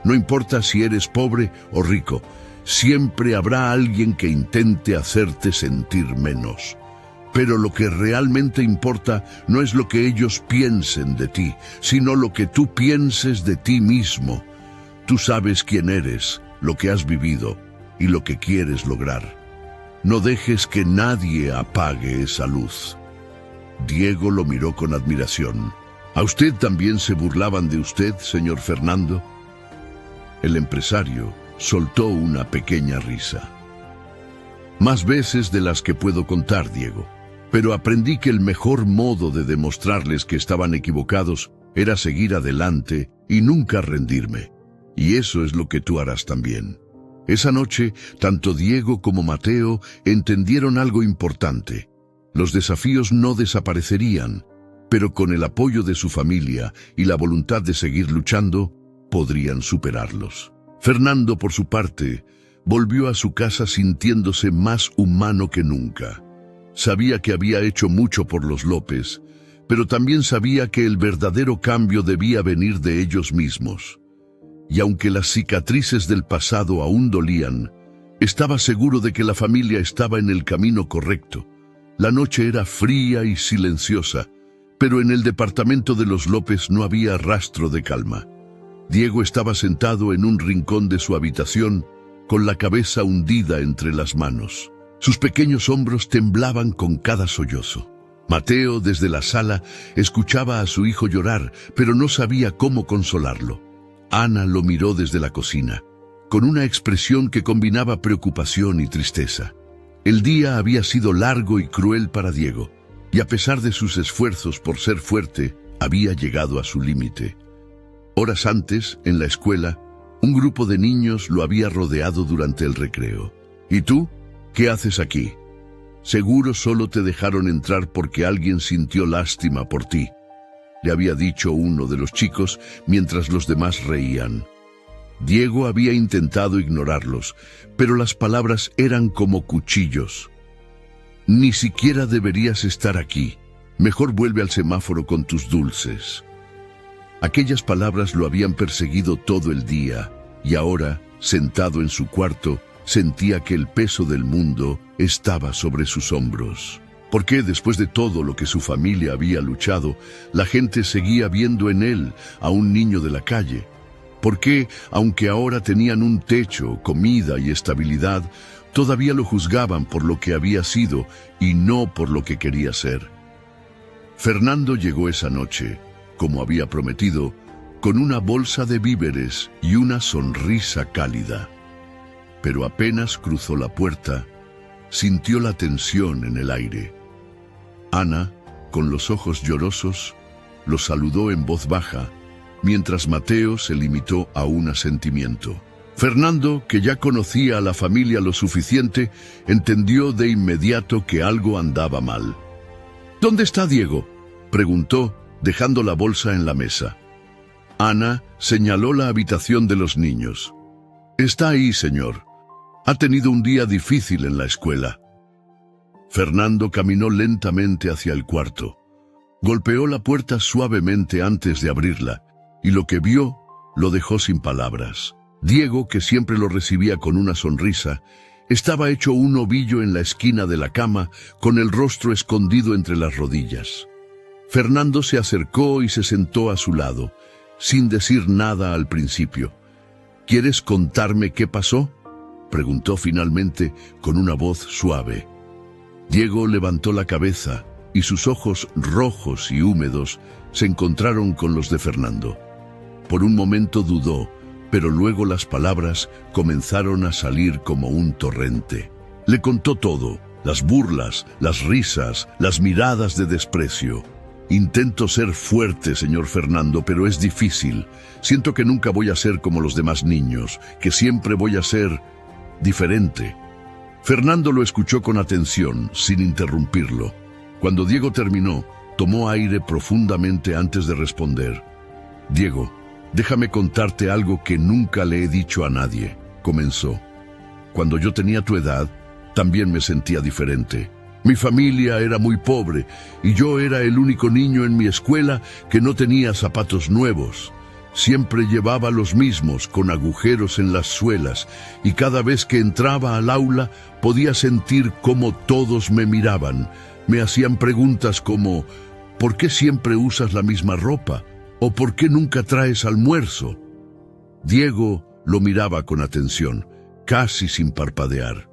No importa si eres pobre o rico, siempre habrá alguien que intente hacerte sentir menos. Pero lo que realmente importa no es lo que ellos piensen de ti, sino lo que tú pienses de ti mismo. Tú sabes quién eres, lo que has vivido y lo que quieres lograr. No dejes que nadie apague esa luz». Diego lo miró con admiración. «¿A usted también se burlaban de usted, señor Fernando?». El empresario soltó una pequeña risa. «Más veces de las que puedo contar, Diego. Pero aprendí que el mejor modo de demostrarles que estaban equivocados era seguir adelante y nunca rendirme. Y eso es lo que tú harás también». Esa noche, tanto Diego como Mateo entendieron algo importante. Los desafíos no desaparecerían, pero con el apoyo de su familia y la voluntad de seguir luchando, podrían superarlos. Fernando, por su parte, volvió a su casa sintiéndose más humano que nunca. Sabía que había hecho mucho por los López, pero también sabía que el verdadero cambio debía venir de ellos mismos. Y aunque las cicatrices del pasado aún dolían, estaba seguro de que la familia estaba en el camino correcto. La noche era fría y silenciosa, pero en el departamento de los López no había rastro de calma. Diego estaba sentado en un rincón de su habitación, con la cabeza hundida entre las manos. Sus pequeños hombros temblaban con cada sollozo. Mateo, desde la sala, escuchaba a su hijo llorar, pero no sabía cómo consolarlo. Ana lo miró desde la cocina, con una expresión que combinaba preocupación y tristeza. El día había sido largo y cruel para Diego, y a pesar de sus esfuerzos por ser fuerte, había llegado a su límite. Horas antes, en la escuela, un grupo de niños lo había rodeado durante el recreo. «¿Y tú? ¿Qué haces aquí? Seguro solo te dejaron entrar porque alguien sintió lástima por ti», le había dicho uno de los chicos mientras los demás reían. Diego había intentado ignorarlos, pero las palabras eran como cuchillos. «Ni siquiera deberías estar aquí. Mejor vuelve al semáforo con tus dulces». Aquellas palabras lo habían perseguido todo el día, y ahora, sentado en su cuarto, sentía que el peso del mundo estaba sobre sus hombros. ¿Por qué, después de todo lo que su familia había luchado, la gente seguía viendo en él a un niño de la calle? ¿Por qué, aunque ahora tenían un techo, comida y estabilidad, todavía lo juzgaban por lo que había sido y no por lo que quería ser? Fernando llegó esa noche, como había prometido, con una bolsa de víveres y una sonrisa cálida. Pero apenas cruzó la puerta, sintió la tensión en el aire. Ana, con los ojos llorosos, lo saludó en voz baja, mientras Mateo se limitó a un asentimiento. Fernando, que ya conocía a la familia lo suficiente, entendió de inmediato que algo andaba mal. «¿Dónde está Diego?», preguntó, dejando la bolsa en la mesa. Ana señaló la habitación de los niños. «Está ahí, señor. Ha tenido un día difícil en la escuela». Fernando caminó lentamente hacia el cuarto. Golpeó la puerta suavemente antes de abrirla, y lo que vio lo dejó sin palabras. Diego, que siempre lo recibía con una sonrisa, estaba hecho un ovillo en la esquina de la cama, con el rostro escondido entre las rodillas. Fernando se acercó y se sentó a su lado, sin decir nada al principio. «¿Quieres contarme qué pasó?», preguntó finalmente con una voz suave. Diego levantó la cabeza y sus ojos rojos y húmedos se encontraron con los de Fernando. Por un momento dudó, pero luego las palabras comenzaron a salir como un torrente. Le contó todo: las burlas, las risas, las miradas de desprecio. «Intento ser fuerte, señor Fernando, pero es difícil. Siento que nunca voy a ser como los demás niños, que siempre voy a ser diferente». Fernando lo escuchó con atención, sin interrumpirlo. Cuando Diego terminó, tomó aire profundamente antes de responder. «Diego, déjame contarte algo que nunca le he dicho a nadie», comenzó. «Cuando yo tenía tu edad, también me sentía diferente. Mi familia era muy pobre y yo era el único niño en mi escuela que no tenía zapatos nuevos. Siempre llevaba los mismos, con agujeros en las suelas, y cada vez que entraba al aula podía sentir cómo todos me miraban. Me hacían preguntas como: «¿Por qué siempre usas la misma ropa?», o «¿por qué nunca traes almuerzo?». Diego lo miraba con atención, casi sin parpadear.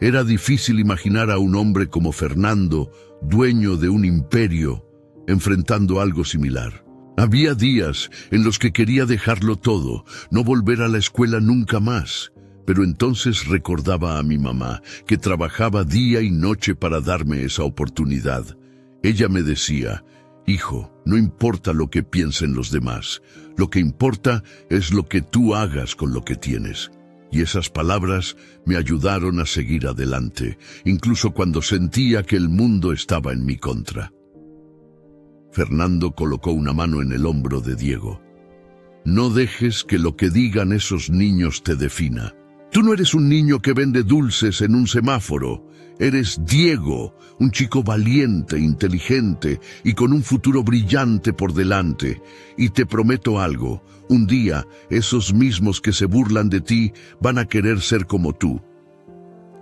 Era difícil imaginar a un hombre como Fernando, dueño de un imperio, enfrentando algo similar. Había días en los que quería dejarlo todo, no volver a la escuela nunca más. Pero entonces recordaba a mi mamá, que trabajaba día y noche para darme esa oportunidad. Ella me decía: «Hijo, no importa lo que piensen los demás, lo que importa es lo que tú hagas con lo que tienes». Y esas palabras me ayudaron a seguir adelante, incluso cuando sentía que el mundo estaba en mi contra. Fernando colocó una mano en el hombro de Diego. «No dejes que lo que digan esos niños te defina. Tú no eres un niño que vende dulces en un semáforo. Eres Diego, un chico valiente, inteligente y con un futuro brillante por delante. Y te prometo algo, un día esos mismos que se burlan de ti van a querer ser como tú».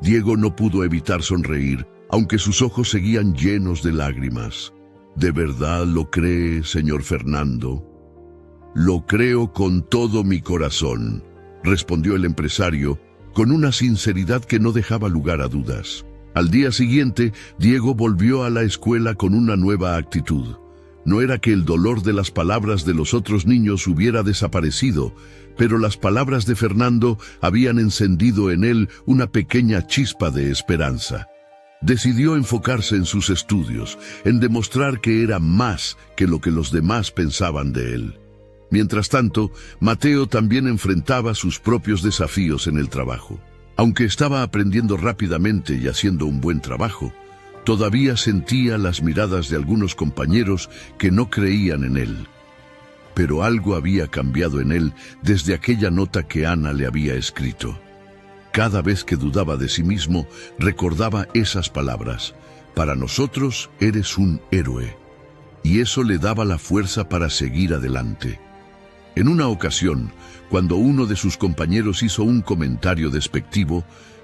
Diego no pudo evitar sonreír, aunque sus ojos seguían llenos de lágrimas. «¿De verdad lo cree, señor Fernando?» «Lo creo con todo mi corazón», respondió el empresario, con una sinceridad que no dejaba lugar a dudas. Al día siguiente, Diego volvió a la escuela con una nueva actitud. No era que el dolor de las palabras de los otros niños hubiera desaparecido, pero las palabras de Fernando habían encendido en él una pequeña chispa de esperanza. Decidió enfocarse en sus estudios, en demostrar que era más que lo que los demás pensaban de él. Mientras tanto, Mateo también enfrentaba sus propios desafíos en el trabajo. Aunque estaba aprendiendo rápidamente y haciendo un buen trabajo, todavía sentía las miradas de algunos compañeros que no creían en él. Pero algo había cambiado en él desde aquella nota que Ana le había escrito. Cada vez que dudaba de sí mismo, recordaba esas palabras: «Para nosotros eres un héroe». Y eso le daba la fuerza para seguir adelante. En una ocasión, cuando uno de sus compañeros hizo un comentario despectivo,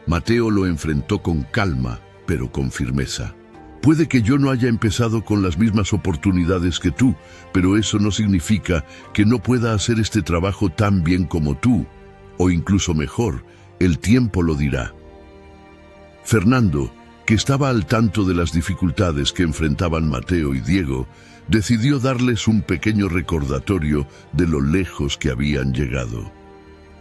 Mateo lo enfrentó con calma, pero con firmeza. Puede que yo no haya empezado con las mismas oportunidades que tú, pero eso no significa que no pueda hacer este trabajo tan bien como tú, o incluso mejor. El tiempo lo dirá. Fernando, que estaba al tanto de las dificultades que enfrentaban Mateo y Diego, decidió darles un pequeño recordatorio de lo lejos que habían llegado.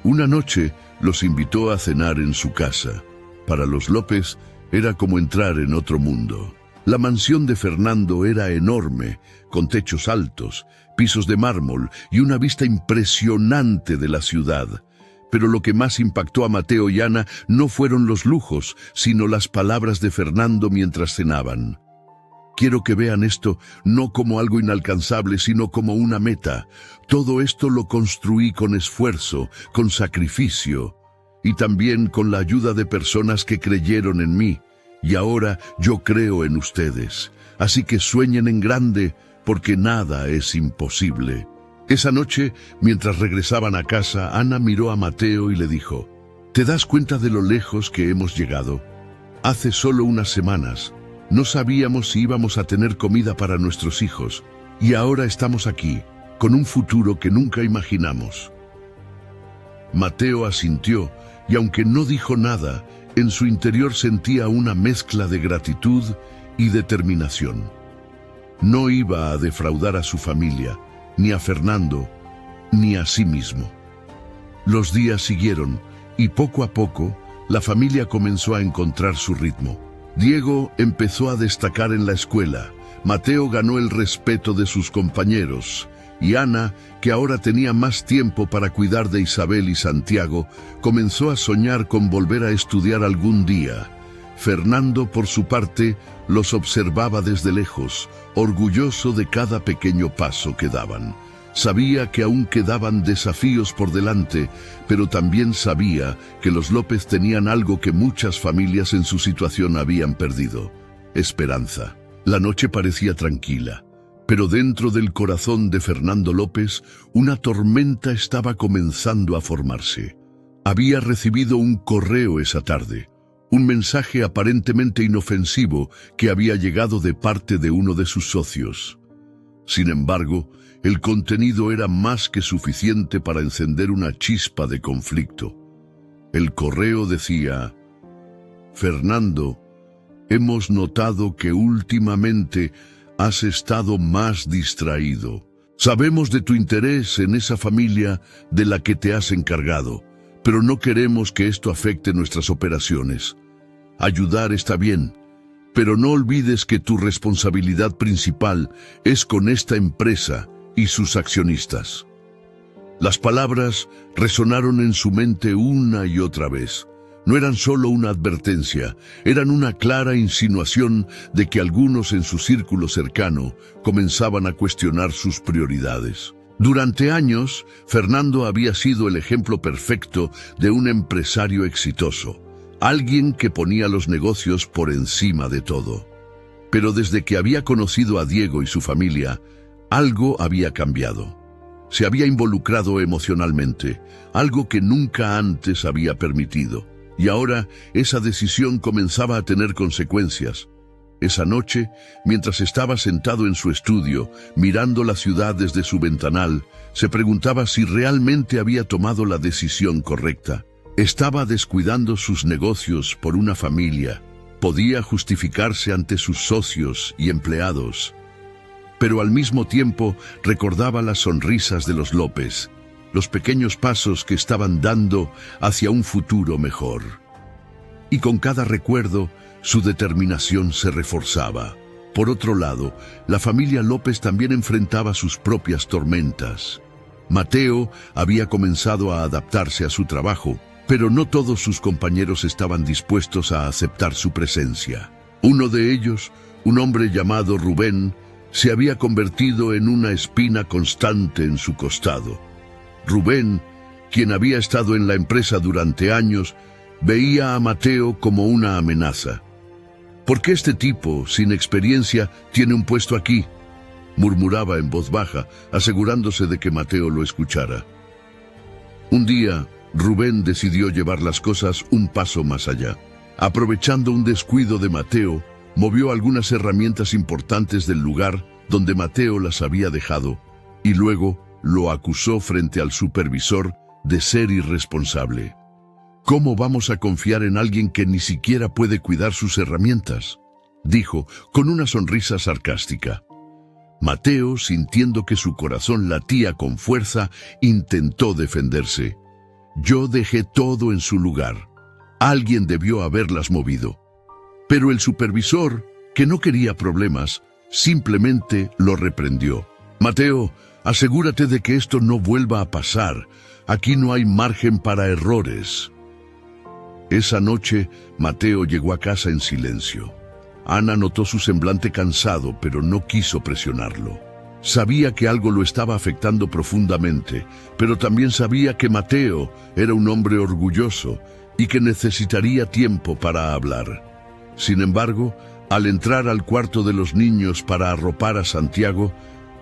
Una noche los invitó a cenar en su casa. Para los López era como entrar en otro mundo. La mansión de Fernando era enorme, con techos altos, pisos de mármol y una vista impresionante de la ciudad. Pero lo que más impactó a Mateo y Ana no fueron los lujos, sino las palabras de Fernando mientras cenaban. Quiero que vean esto no como algo inalcanzable, sino como una meta. Todo esto lo construí con esfuerzo, con sacrificio, y también con la ayuda de personas que creyeron en mí. Y ahora yo creo en ustedes. Así que sueñen en grande, porque nada es imposible. Esa noche, mientras regresaban a casa, Ana miró a Mateo y le dijo: ¿Te das cuenta de lo lejos que hemos llegado? Hace solo unas semanas no sabíamos si íbamos a tener comida para nuestros hijos, y ahora estamos aquí, con un futuro que nunca imaginamos. Mateo asintió, y aunque no dijo nada, en su interior sentía una mezcla de gratitud y determinación. No iba a defraudar a su familia, ni a Fernando, ni a sí mismo. Los días siguieron, y poco a poco, la familia comenzó a encontrar su ritmo. Diego empezó a destacar en la escuela, Mateo ganó el respeto de sus compañeros, y Ana, que ahora tenía más tiempo para cuidar de Isabel y Santiago, comenzó a soñar con volver a estudiar algún día. Fernando, por su parte, los observaba desde lejos, orgulloso de cada pequeño paso que daban. Sabía que aún quedaban desafíos por delante, pero también sabía que los López tenían algo que muchas familias en su situación habían perdido: esperanza. La noche parecía tranquila, pero dentro del corazón de Fernando López, una tormenta estaba comenzando a formarse. Había recibido un correo esa tarde, un mensaje aparentemente inofensivo que había llegado de parte de uno de sus socios. Sin embargo, el contenido era más que suficiente para encender una chispa de conflicto. El correo decía: Fernando, hemos notado que últimamente has estado más distraído. Sabemos de tu interés en esa familia de la que te has encargado, pero no queremos que esto afecte nuestras operaciones. Ayudar está bien, pero no olvides que tu responsabilidad principal es con esta empresa y sus accionistas. Las palabras resonaron en su mente una y otra vez. No eran solo una advertencia, eran una clara insinuación de que algunos en su círculo cercano comenzaban a cuestionar sus prioridades. Durante años, Fernando había sido el ejemplo perfecto de un empresario exitoso, alguien que ponía los negocios por encima de todo. Pero desde que había conocido a Diego y su familia, algo había cambiado. Se había involucrado emocionalmente, algo que nunca antes había permitido. Y ahora esa decisión comenzaba a tener consecuencias. Esa noche, mientras estaba sentado en su estudio, mirando la ciudad desde su ventanal, se preguntaba si realmente había tomado la decisión correcta. Estaba descuidando sus negocios por una familia. Podía justificarse ante sus socios y empleados. Pero al mismo tiempo recordaba las sonrisas de los López, los pequeños pasos que estaban dando hacia un futuro mejor. Y con cada recuerdo, su determinación se reforzaba. Por otro lado, la familia López también enfrentaba sus propias tormentas. Mateo había comenzado a adaptarse a su trabajo, pero no todos sus compañeros estaban dispuestos a aceptar su presencia. Uno de ellos, un hombre llamado Rubén, se había convertido en una espina constante en su costado. Rubén, quien había estado en la empresa durante años, veía a Mateo como una amenaza. ¿Por qué este tipo, sin experiencia, tiene un puesto aquí?, murmuraba en voz baja, asegurándose de que Mateo lo escuchara. Un día, Rubén decidió llevar las cosas un paso más allá. Aprovechando un descuido de Mateo, movió algunas herramientas importantes del lugar donde Mateo las había dejado y luego lo acusó frente al supervisor de ser irresponsable. ¿Cómo vamos a confiar en alguien que ni siquiera puede cuidar sus herramientas?, dijo con una sonrisa sarcástica. Mateo, sintiendo que su corazón latía con fuerza, intentó defenderse. Yo dejé todo en su lugar. Alguien debió haberlas movido. Pero el supervisor, que no quería problemas, simplemente lo reprendió. Mateo, asegúrate de que esto no vuelva a pasar. Aquí no hay margen para errores. Esa noche, Mateo llegó a casa en silencio. Ana notó su semblante cansado, pero no quiso presionarlo. Sabía que algo lo estaba afectando profundamente, pero también sabía que Mateo era un hombre orgulloso y que necesitaría tiempo para hablar. Sin embargo, al entrar al cuarto de los niños para arropar a Santiago,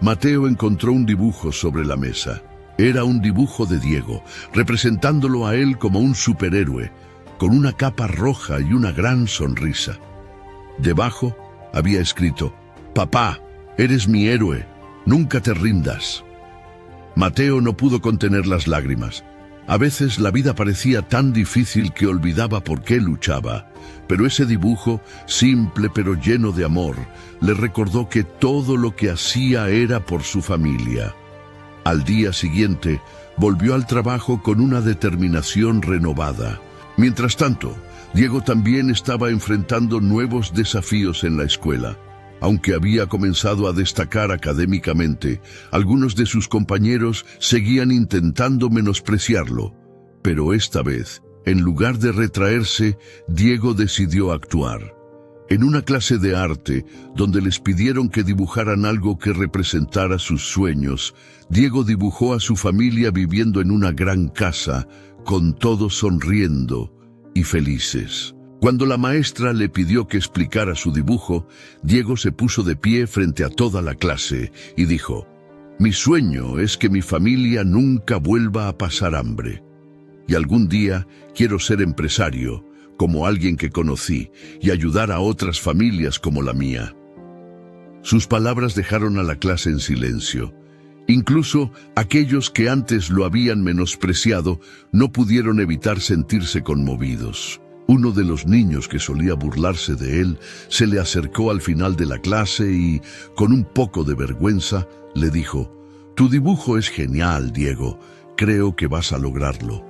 Mateo encontró un dibujo sobre la mesa. Era un dibujo de Diego, representándolo a él como un superhéroe, con una capa roja y una gran sonrisa. Debajo había escrito: «Papá, eres mi héroe, nunca te rindas». Mateo no pudo contener las lágrimas. A veces la vida parecía tan difícil que olvidaba por qué luchaba, pero ese dibujo, simple pero lleno de amor, le recordó que todo lo que hacía era por su familia. Al día siguiente, volvió al trabajo con una determinación renovada. Mientras tanto, Diego también estaba enfrentando nuevos desafíos en la escuela. Aunque había comenzado a destacar académicamente, algunos de sus compañeros seguían intentando menospreciarlo. Pero esta vez, en lugar de retraerse, Diego decidió actuar. En una clase de arte, donde les pidieron que dibujaran algo que representara sus sueños, Diego dibujó a su familia viviendo en una gran casa, con todos sonriendo y felices. Cuando la maestra le pidió que explicara su dibujo, Diego se puso de pie frente a toda la clase y dijo: «Mi sueño es que mi familia nunca vuelva a pasar hambre. Y algún día quiero ser empresario, como alguien que conocí, y ayudar a otras familias como la mía». Sus palabras dejaron a la clase en silencio. Incluso aquellos que antes lo habían menospreciado no pudieron evitar sentirse conmovidos. Uno de los niños que solía burlarse de él se le acercó al final de la clase y, con un poco de vergüenza, le dijo: «Tu dibujo es genial, Diego. Creo que vas a lograrlo».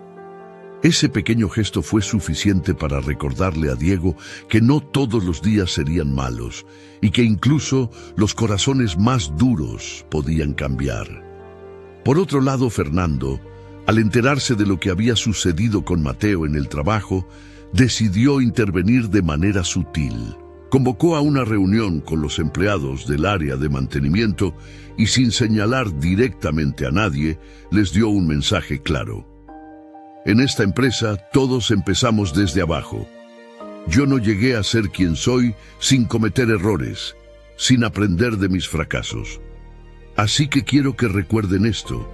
Ese pequeño gesto fue suficiente para recordarle a Diego que no todos los días serían malos y que incluso los corazones más duros podían cambiar. Por otro lado, Fernando, al enterarse de lo que había sucedido con Mateo en el trabajo, decidió intervenir de manera sutil. Convocó a una reunión con los empleados del área de mantenimiento y, sin señalar directamente a nadie, les dio un mensaje claro. «En esta empresa todos empezamos desde abajo. Yo no llegué a ser quien soy sin cometer errores, sin aprender de mis fracasos. Así que quiero que recuerden esto.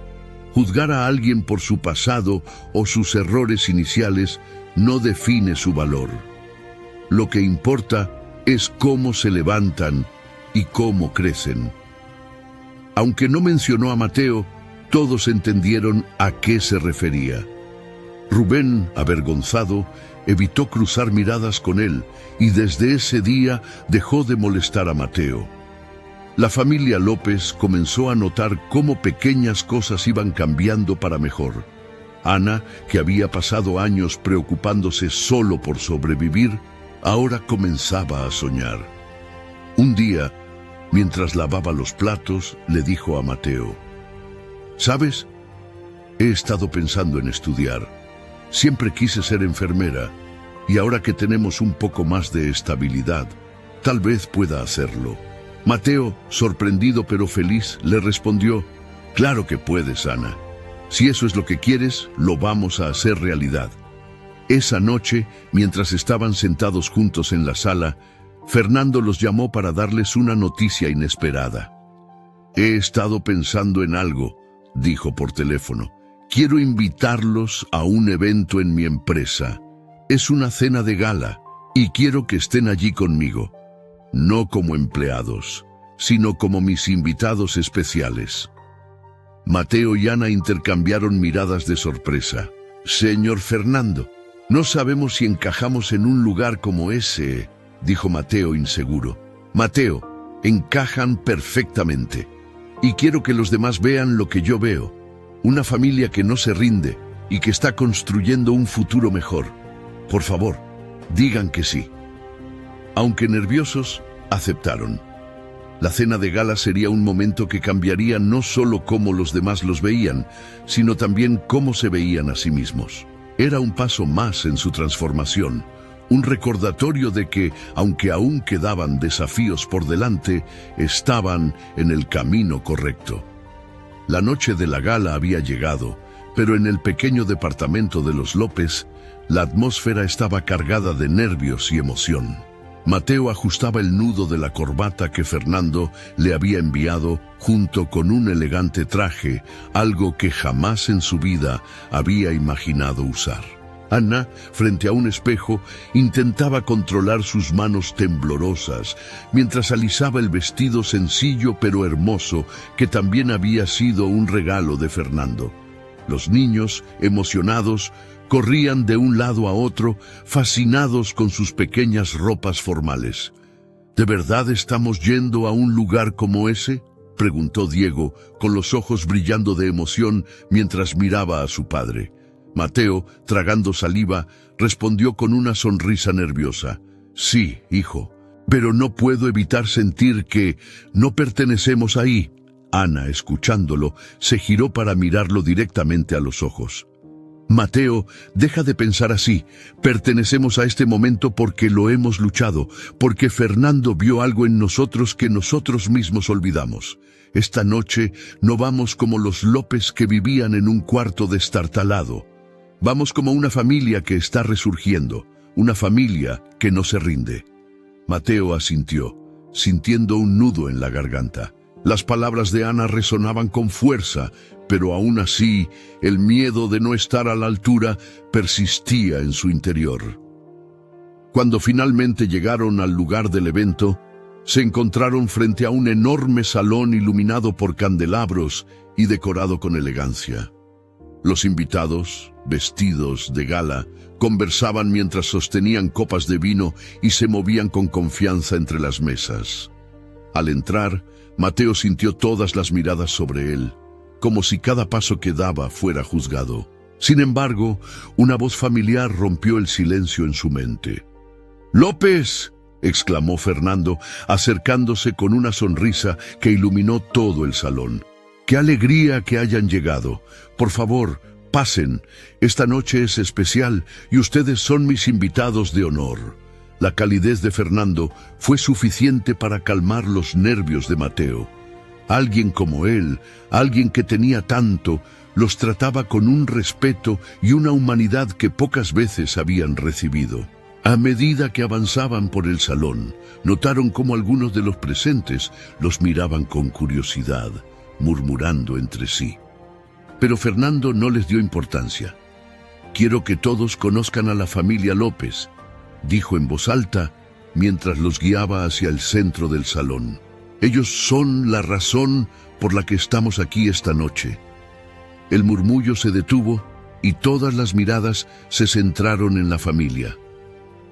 Juzgar a alguien por su pasado o sus errores iniciales no define su valor. Lo que importa es cómo se levantan y cómo crecen». Aunque no mencionó a Mateo, todos entendieron a qué se refería. Rubén, avergonzado, evitó cruzar miradas con él y desde ese día dejó de molestar a Mateo. La familia López comenzó a notar cómo pequeñas cosas iban cambiando para mejor. Ana, que había pasado años preocupándose solo por sobrevivir, ahora comenzaba a soñar. Un día, mientras lavaba los platos, le dijo a Mateo: «¿Sabes? He estado pensando en estudiar. Siempre quise ser enfermera, y ahora que tenemos un poco más de estabilidad, tal vez pueda hacerlo». Mateo, sorprendido pero feliz, le respondió: «Claro que puedes, Ana. Si eso es lo que quieres, lo vamos a hacer realidad». Esa noche, mientras estaban sentados juntos en la sala, Fernando los llamó para darles una noticia inesperada. «He estado pensando en algo», dijo por teléfono. Quiero invitarlos a un evento en mi empresa. Es una cena de gala y quiero que estén allí conmigo. No como empleados, sino como mis invitados especiales. Mateo y Ana intercambiaron miradas de sorpresa. Señor Fernando, no sabemos si encajamos en un lugar como ese, dijo Mateo inseguro. Mateo, encajan perfectamente. Y quiero que los demás vean lo que yo veo. Una familia que no se rinde y que está construyendo un futuro mejor. Por favor, digan que sí. Aunque nerviosos, aceptaron. La cena de gala sería un momento que cambiaría no solo cómo los demás los veían, sino también cómo se veían a sí mismos. Era un paso más en su transformación, un recordatorio de que, aunque aún quedaban desafíos por delante, estaban en el camino correcto. La noche de la gala había llegado, pero en el pequeño departamento de los López, la atmósfera estaba cargada de nervios y emoción. Mateo ajustaba el nudo de la corbata que Fernando le había enviado junto con un elegante traje, algo que jamás en su vida había imaginado usar. Ana, frente a un espejo, intentaba controlar sus manos temblorosas mientras alisaba el vestido sencillo pero hermoso que también había sido un regalo de Fernando. Los niños, emocionados, corrían de un lado a otro, fascinados con sus pequeñas ropas formales. ¿De verdad estamos yendo a un lugar como ese?, preguntó Diego, con los ojos brillando de emoción mientras miraba a su padre. Mateo, tragando saliva, respondió con una sonrisa nerviosa. Sí, hijo, pero no puedo evitar sentir que no pertenecemos ahí. Ana, escuchándolo, se giró para mirarlo directamente a los ojos. Mateo, deja de pensar así. Pertenecemos a este momento porque lo hemos luchado, porque Fernando vio algo en nosotros que nosotros mismos olvidamos. Esta noche no vamos como los López que vivían en un cuarto destartalado. Vamos como una familia que está resurgiendo, una familia que no se rinde. Mateo asintió, sintiendo un nudo en la garganta. Las palabras de Ana resonaban con fuerza, pero aún así, el miedo de no estar a la altura persistía en su interior. Cuando finalmente llegaron al lugar del evento, se encontraron frente a un enorme salón iluminado por candelabros y decorado con elegancia. Los invitados, vestidos de gala, conversaban mientras sostenían copas de vino y se movían con confianza entre las mesas. Al entrar, Mateo sintió todas las miradas sobre él, como si cada paso que daba fuera juzgado. Sin embargo, una voz familiar rompió el silencio en su mente. «¡López!», exclamó Fernando, acercándose con una sonrisa que iluminó todo el salón. «¡Qué alegría que hayan llegado! Por favor, pasen. Esta noche es especial y ustedes son mis invitados de honor». La calidez de Fernando fue suficiente para calmar los nervios de Mateo. Alguien como él, alguien que tenía tanto, los trataba con un respeto y una humanidad que pocas veces habían recibido. A medida que avanzaban por el salón, notaron cómo algunos de los presentes los miraban con curiosidad, murmurando entre sí. Pero Fernando no les dio importancia. «Quiero que todos conozcan a la familia López», dijo en voz alta mientras los guiaba hacia el centro del salón. «Ellos son la razón por la que estamos aquí esta noche». El murmullo se detuvo y todas las miradas se centraron en la familia.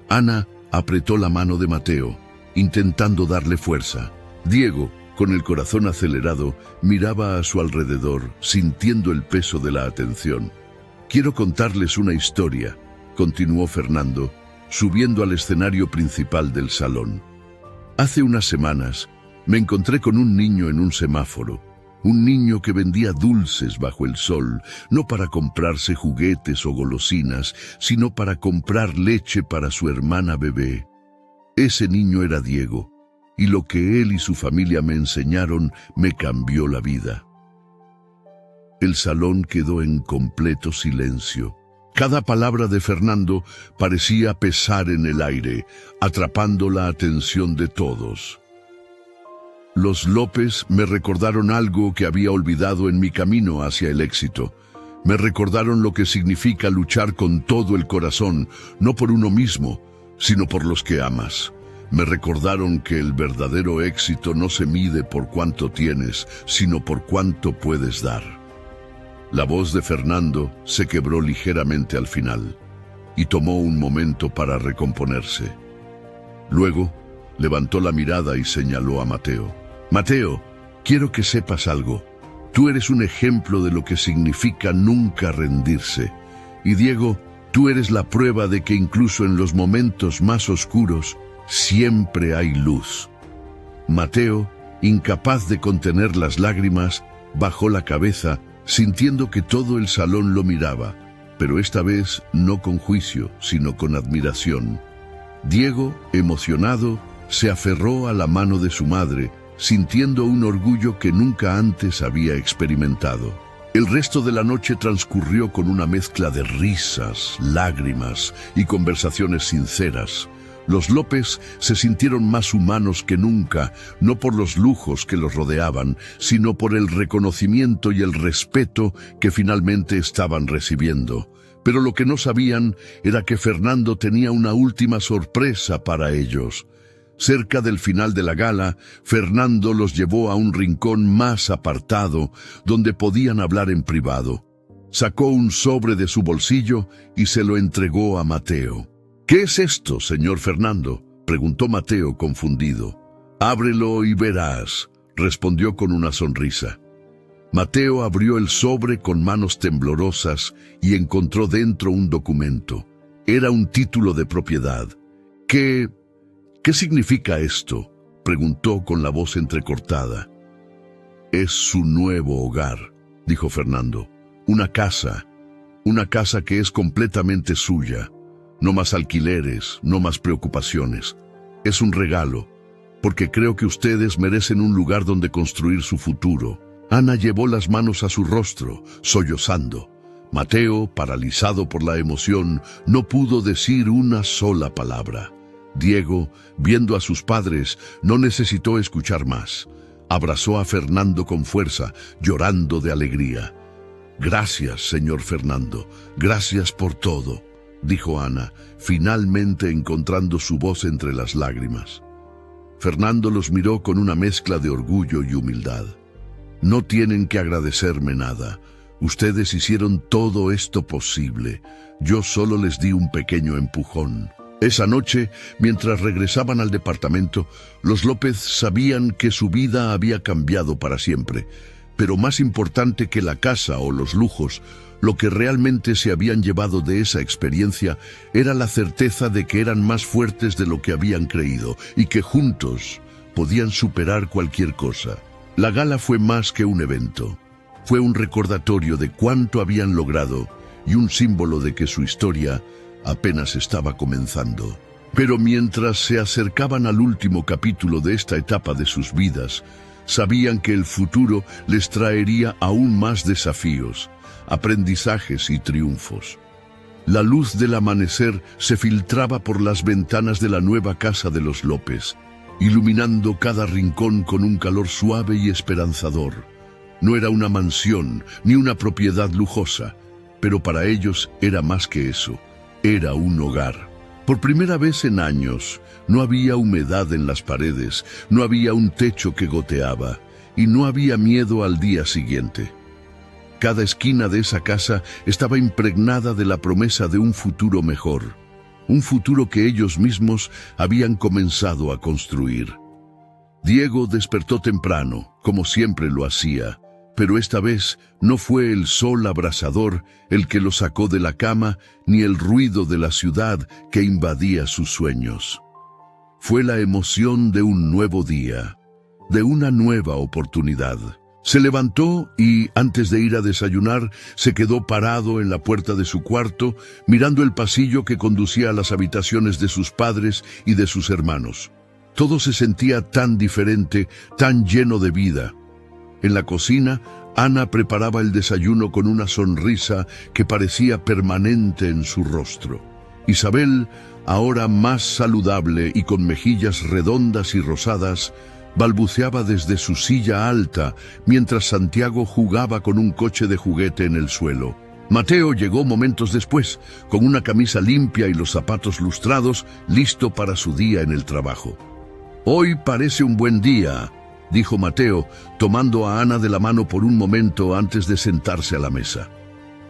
Ana apretó la mano de Mateo, intentando darle fuerza. Diego, con el corazón acelerado, miraba a su alrededor, sintiendo el peso de la atención. «Quiero contarles una historia», continuó Fernando, subiendo al escenario principal del salón. «Hace unas semanas me encontré con un niño en un semáforo, un niño que vendía dulces bajo el sol, no para comprarse juguetes o golosinas, sino para comprar leche para su hermana bebé. Ese niño era Diego, y lo que él y su familia me enseñaron me cambió la vida». El salón quedó en completo silencio. Cada palabra de Fernando parecía pesar en el aire, atrapando la atención de todos. «Los López me recordaron algo que había olvidado en mi camino hacia el éxito. Me recordaron lo que significa luchar con todo el corazón, no por uno mismo, sino por los que amas. Me recordaron que el verdadero éxito no se mide por cuánto tienes, sino por cuánto puedes dar. La voz de Fernando se quebró ligeramente al final, y tomó un momento para recomponerse. Luego, levantó la mirada y señaló a Mateo. «Mateo, quiero que sepas algo. Tú eres un ejemplo de lo que significa nunca rendirse. Y Diego, tú eres la prueba de que incluso en los momentos más oscuros, siempre hay luz». Mateo, incapaz de contener las lágrimas, bajó la cabeza, sintiendo que todo el salón lo miraba, pero esta vez no con juicio, sino con admiración. Diego, emocionado, se aferró a la mano de su madre, sintiendo un orgullo que nunca antes había experimentado. El resto de la noche transcurrió con una mezcla de risas, lágrimas y conversaciones sinceras. Los López se sintieron más humanos que nunca, no por los lujos que los rodeaban, sino por el reconocimiento y el respeto que finalmente estaban recibiendo. Pero lo que no sabían era que Fernando tenía una última sorpresa para ellos. Cerca del final de la gala, Fernando los llevó a un rincón más apartado, donde podían hablar en privado. Sacó un sobre de su bolsillo y se lo entregó a Mateo. «¿Qué es esto, señor Fernando?», preguntó Mateo confundido. «Ábrelo y verás», respondió con una sonrisa. Mateo abrió el sobre con manos temblorosas y encontró dentro un documento. Era un título de propiedad. ¿Qué significa esto?», preguntó con la voz entrecortada. «Es su nuevo hogar», dijo Fernando. Una casa que es completamente suya. No más alquileres, no más preocupaciones. Es un regalo, porque creo que ustedes merecen un lugar donde construir su futuro». Ana llevó las manos a su rostro, sollozando. Mateo, paralizado por la emoción, no pudo decir una sola palabra. Diego, viendo a sus padres, no necesitó escuchar más. Abrazó a Fernando con fuerza, llorando de alegría. «Gracias, señor Fernando, gracias por todo», dijo Ana, finalmente encontrando su voz entre las lágrimas. Fernando los miró con una mezcla de orgullo y humildad. «No tienen que agradecerme nada. Ustedes hicieron todo esto posible. Yo solo les di un pequeño empujón». Esa noche, mientras regresaban al departamento, los López sabían que su vida había cambiado para siempre. Pero más importante que la casa o los lujos, lo que realmente se habían llevado de esa experiencia era la certeza de que eran más fuertes de lo que habían creído y que juntos podían superar cualquier cosa. La gala fue más que un evento. Fue un recordatorio de cuánto habían logrado y un símbolo de que su historia apenas estaba comenzando. Pero mientras se acercaban al último capítulo de esta etapa de sus vidas, sabían que el futuro les traería aún más desafíos, aprendizajes y triunfos. La luz del amanecer se filtraba por las ventanas de la nueva casa de los López, iluminando cada rincón con un calor suave y esperanzador. No era una mansión ni una propiedad lujosa, pero para ellos era más que eso. Era un hogar. Por primera vez en años, no había humedad en las paredes, no había un techo que goteaba, y no había miedo al día siguiente. Cada esquina de esa casa estaba impregnada de la promesa de un futuro mejor, un futuro que ellos mismos habían comenzado a construir. Diego despertó temprano, como siempre lo hacía, pero esta vez no fue el sol abrasador el que lo sacó de la cama, ni el ruido de la ciudad que invadía sus sueños. Fue la emoción de un nuevo día, de una nueva oportunidad. Se levantó y, antes de ir a desayunar, se quedó parado en la puerta de su cuarto, mirando el pasillo que conducía a las habitaciones de sus padres y de sus hermanos. Todo se sentía tan diferente, tan lleno de vida. En la cocina, Ana preparaba el desayuno con una sonrisa que parecía permanente en su rostro. Isabel, ahora más saludable y con mejillas redondas y rosadas, balbuceaba desde su silla alta mientras Santiago jugaba con un coche de juguete en el suelo. Mateo llegó momentos después, con una camisa limpia y los zapatos lustrados, listo para su día en el trabajo. «Hoy parece un buen día», dijo Mateo, tomando a Ana de la mano por un momento antes de sentarse a la mesa.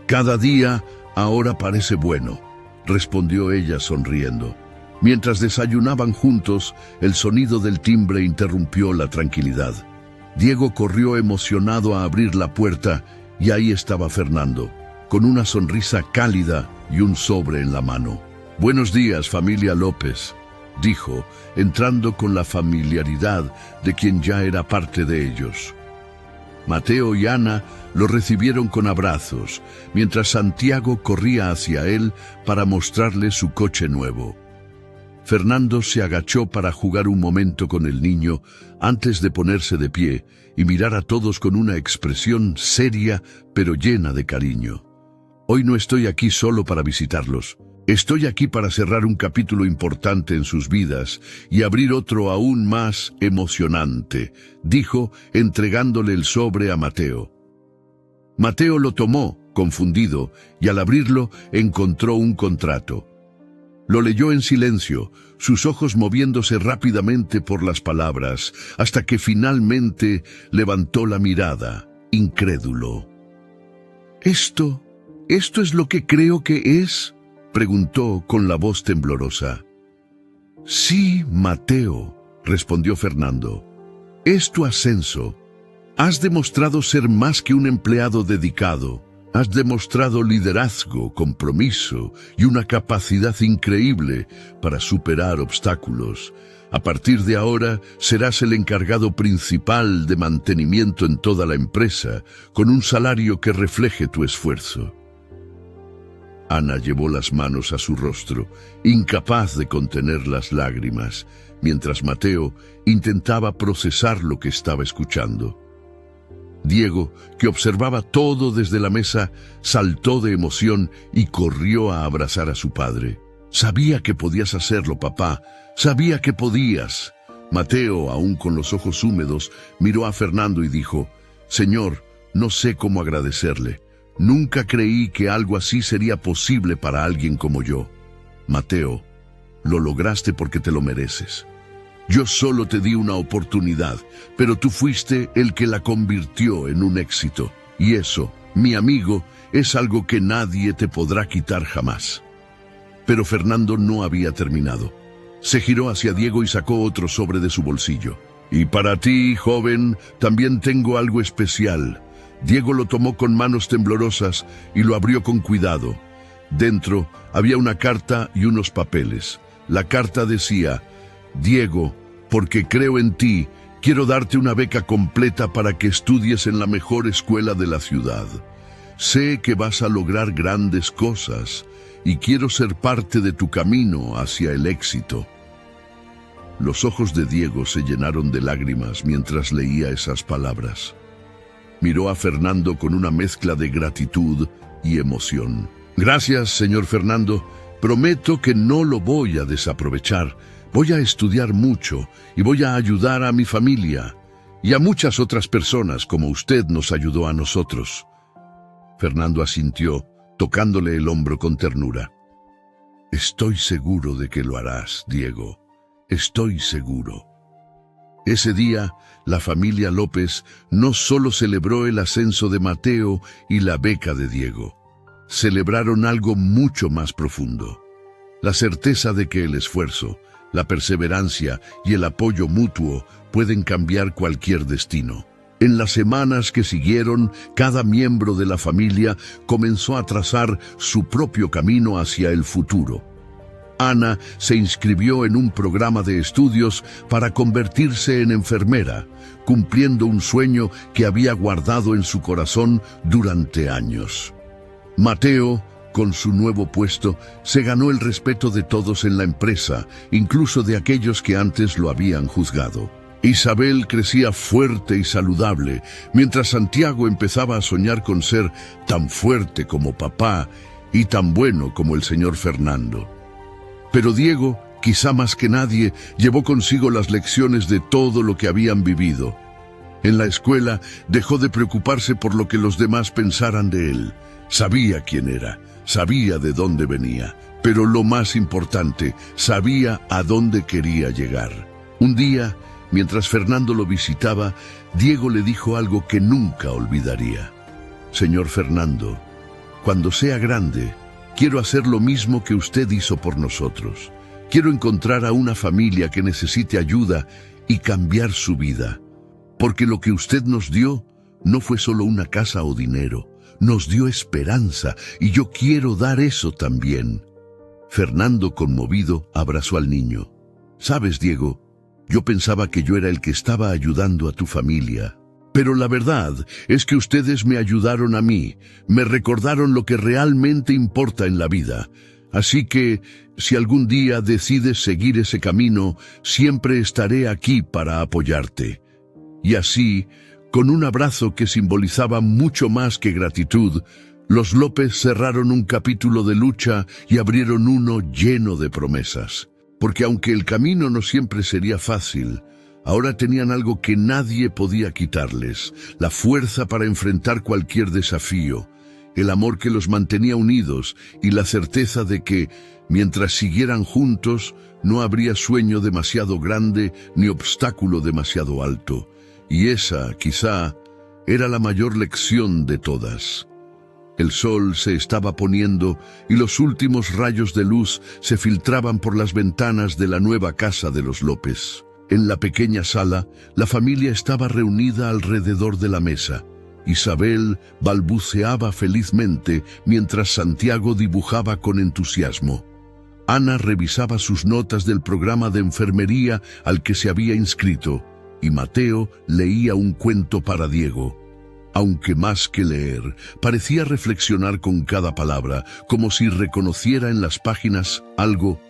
«Cada día ahora parece bueno», respondió ella sonriendo. Mientras desayunaban juntos, el sonido del timbre interrumpió la tranquilidad. Diego corrió emocionado a abrir la puerta y ahí estaba Fernando, con una sonrisa cálida y un sobre en la mano. «Buenos días, familia López», dijo, entrando con la familiaridad de quien ya era parte de ellos. Mateo y Ana lo recibieron con abrazos, mientras Santiago corría hacia él para mostrarle su coche nuevo. Fernando se agachó para jugar un momento con el niño antes de ponerse de pie y mirar a todos con una expresión seria pero llena de cariño. «Hoy no estoy aquí solo para visitarlos. Estoy aquí para cerrar un capítulo importante en sus vidas y abrir otro aún más emocionante», dijo, entregándole el sobre a Mateo. Mateo lo tomó, confundido, y al abrirlo encontró un contrato. Lo leyó en silencio, sus ojos moviéndose rápidamente por las palabras, hasta que finalmente levantó la mirada, incrédulo. ¿Esto es lo que creo que es?», preguntó con la voz temblorosa. «Sí, Mateo», respondió Fernando. «Es tu ascenso. Has demostrado ser más que un empleado dedicado. Has demostrado liderazgo, compromiso y una capacidad increíble para superar obstáculos. A partir de ahora serás el encargado principal de mantenimiento en toda la empresa, con un salario que refleje tu esfuerzo». Ana llevó las manos a su rostro, incapaz de contener las lágrimas, mientras Mateo intentaba procesar lo que estaba escuchando. Diego, que observaba todo desde la mesa, saltó de emoción y corrió a abrazar a su padre. «Sabía que podías hacerlo, papá. Sabía que podías». Mateo, aún con los ojos húmedos, miró a Fernando y dijo: «Señor, no sé cómo agradecerle. Nunca creí que algo así sería posible para alguien como yo. Mateo, lo lograste porque te lo mereces. Yo solo te di una oportunidad, pero tú fuiste el que la convirtió en un éxito. Y eso, mi amigo, es algo que nadie te podrá quitar jamás». Pero Fernando no había terminado. Se giró hacia Diego y sacó otro sobre de su bolsillo. «Y para ti, joven, también tengo algo especial». Diego lo tomó con manos temblorosas y lo abrió con cuidado. Dentro había una carta y unos papeles. La carta decía: «Diego, porque creo en ti, quiero darte una beca completa para que estudies en la mejor escuela de la ciudad. Sé que vas a lograr grandes cosas y quiero ser parte de tu camino hacia el éxito». Los ojos de Diego se llenaron de lágrimas mientras leía esas palabras. Miró a Fernando con una mezcla de gratitud y emoción. «Gracias, señor Fernando. Prometo que no lo voy a desaprovechar. Voy a estudiar mucho y voy a ayudar a mi familia y a muchas otras personas como usted nos ayudó a nosotros». Fernando asintió, tocándole el hombro con ternura. «Estoy seguro de que lo harás, Diego. Estoy seguro». Ese día, la familia López no solo celebró el ascenso de Mateo y la beca de Diego. Celebraron algo mucho más profundo: la certeza de que el esfuerzo, la perseverancia y el apoyo mutuo pueden cambiar cualquier destino. En las semanas que siguieron, cada miembro de la familia comenzó a trazar su propio camino hacia el futuro. Ana se inscribió en un programa de estudios para convertirse en enfermera, cumpliendo un sueño que había guardado en su corazón durante años. Mateo, con su nuevo puesto, se ganó el respeto de todos en la empresa, incluso de aquellos que antes lo habían juzgado. Isabel crecía fuerte y saludable, mientras Santiago empezaba a soñar con ser tan fuerte como papá y tan bueno como el señor Fernando. Pero Diego, quizá más que nadie, llevó consigo las lecciones de todo lo que habían vivido. En la escuela dejó de preocuparse por lo que los demás pensaran de él. Sabía quién era, sabía de dónde venía, pero lo más importante, sabía a dónde quería llegar. Un día, mientras Fernando lo visitaba, Diego le dijo algo que nunca olvidaría. Señor Fernando, cuando sea grande, quiero hacer lo mismo que usted hizo por nosotros. Quiero encontrar a una familia que necesite ayuda y cambiar su vida. Porque lo que usted nos dio no fue solo una casa o dinero, nos dio esperanza y yo quiero dar eso también. Fernando, conmovido, abrazó al niño. ¿Sabes, Diego? Yo pensaba que yo era el que estaba ayudando a tu familia. Pero la verdad es que ustedes me ayudaron a mí, me recordaron lo que realmente importa en la vida. Así que, si algún día decides seguir ese camino, siempre estaré aquí para apoyarte. Y así, con un abrazo que simbolizaba mucho más que gratitud, los López cerraron un capítulo de lucha y abrieron uno lleno de promesas. Porque aunque el camino no siempre sería fácil, ahora tenían algo que nadie podía quitarles, la fuerza para enfrentar cualquier desafío, el amor que los mantenía unidos y la certeza de que, mientras siguieran juntos, no habría sueño demasiado grande ni obstáculo demasiado alto. Y esa, quizá, era la mayor lección de todas. El sol se estaba poniendo y los últimos rayos de luz se filtraban por las ventanas de la nueva casa de los López. En la pequeña sala, la familia estaba reunida alrededor de la mesa. Isabel balbuceaba felizmente mientras Santiago dibujaba con entusiasmo. Ana revisaba sus notas del programa de enfermería al que se había inscrito, y Mateo leía un cuento para Diego. Aunque más que leer, parecía reflexionar con cada palabra, como si reconociera en las páginas algo.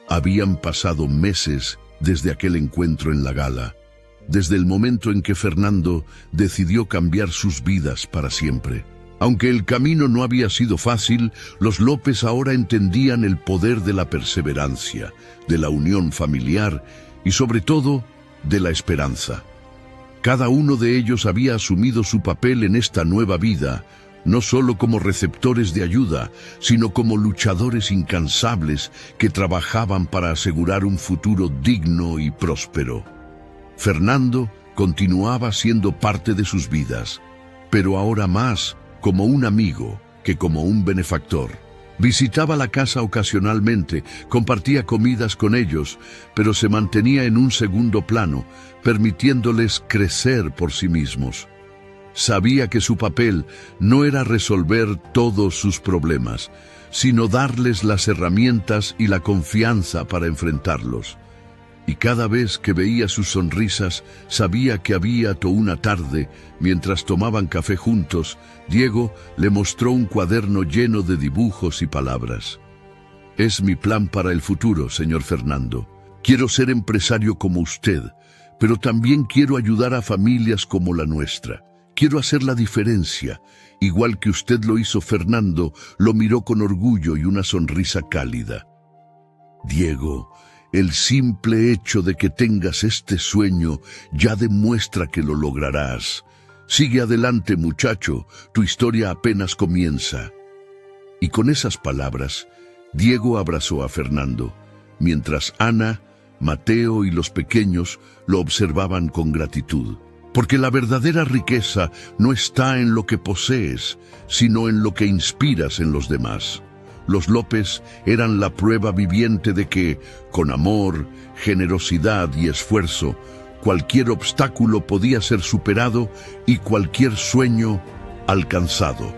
Habían pasado meses desde aquel encuentro en la gala, desde el momento en que Fernando decidió cambiar sus vidas para siempre. Aunque el camino no había sido fácil, los López ahora entendían el poder de la perseverancia, de la unión familiar y sobre todo, de la esperanza. Cada uno de ellos había asumido su papel en esta nueva vida, no solo como receptores de ayuda, sino como luchadores incansables que trabajaban para asegurar un futuro digno y próspero. Fernando continuaba siendo parte de sus vidas, pero ahora más como un amigo que como un benefactor. Visitaba la casa ocasionalmente, compartía comidas con ellos, pero se mantenía en un segundo plano, permitiéndoles crecer por sí mismos. Sabía que su papel no era resolver todos sus problemas, sino darles las herramientas y la confianza para enfrentarlos. Y cada vez que veía sus sonrisas, sabía que había una tarde, mientras tomaban café juntos, Diego le mostró un cuaderno lleno de dibujos y palabras. Es mi plan para el futuro, señor Fernando. Quiero ser empresario como usted, pero también quiero ayudar a familias como la nuestra. Quiero hacer la diferencia. Igual que usted lo hizo, Fernando lo miró con orgullo y una sonrisa cálida. Diego, el simple hecho de que tengas este sueño ya demuestra que lo lograrás. Sigue adelante, muchacho, tu historia apenas comienza. Y con esas palabras, Diego abrazó a Fernando, mientras Ana, Mateo y los pequeños lo observaban con gratitud. Porque la verdadera riqueza no está en lo que posees, sino en lo que inspiras en los demás. Los López eran la prueba viviente de que, con amor, generosidad y esfuerzo, cualquier obstáculo podía ser superado y cualquier sueño alcanzado.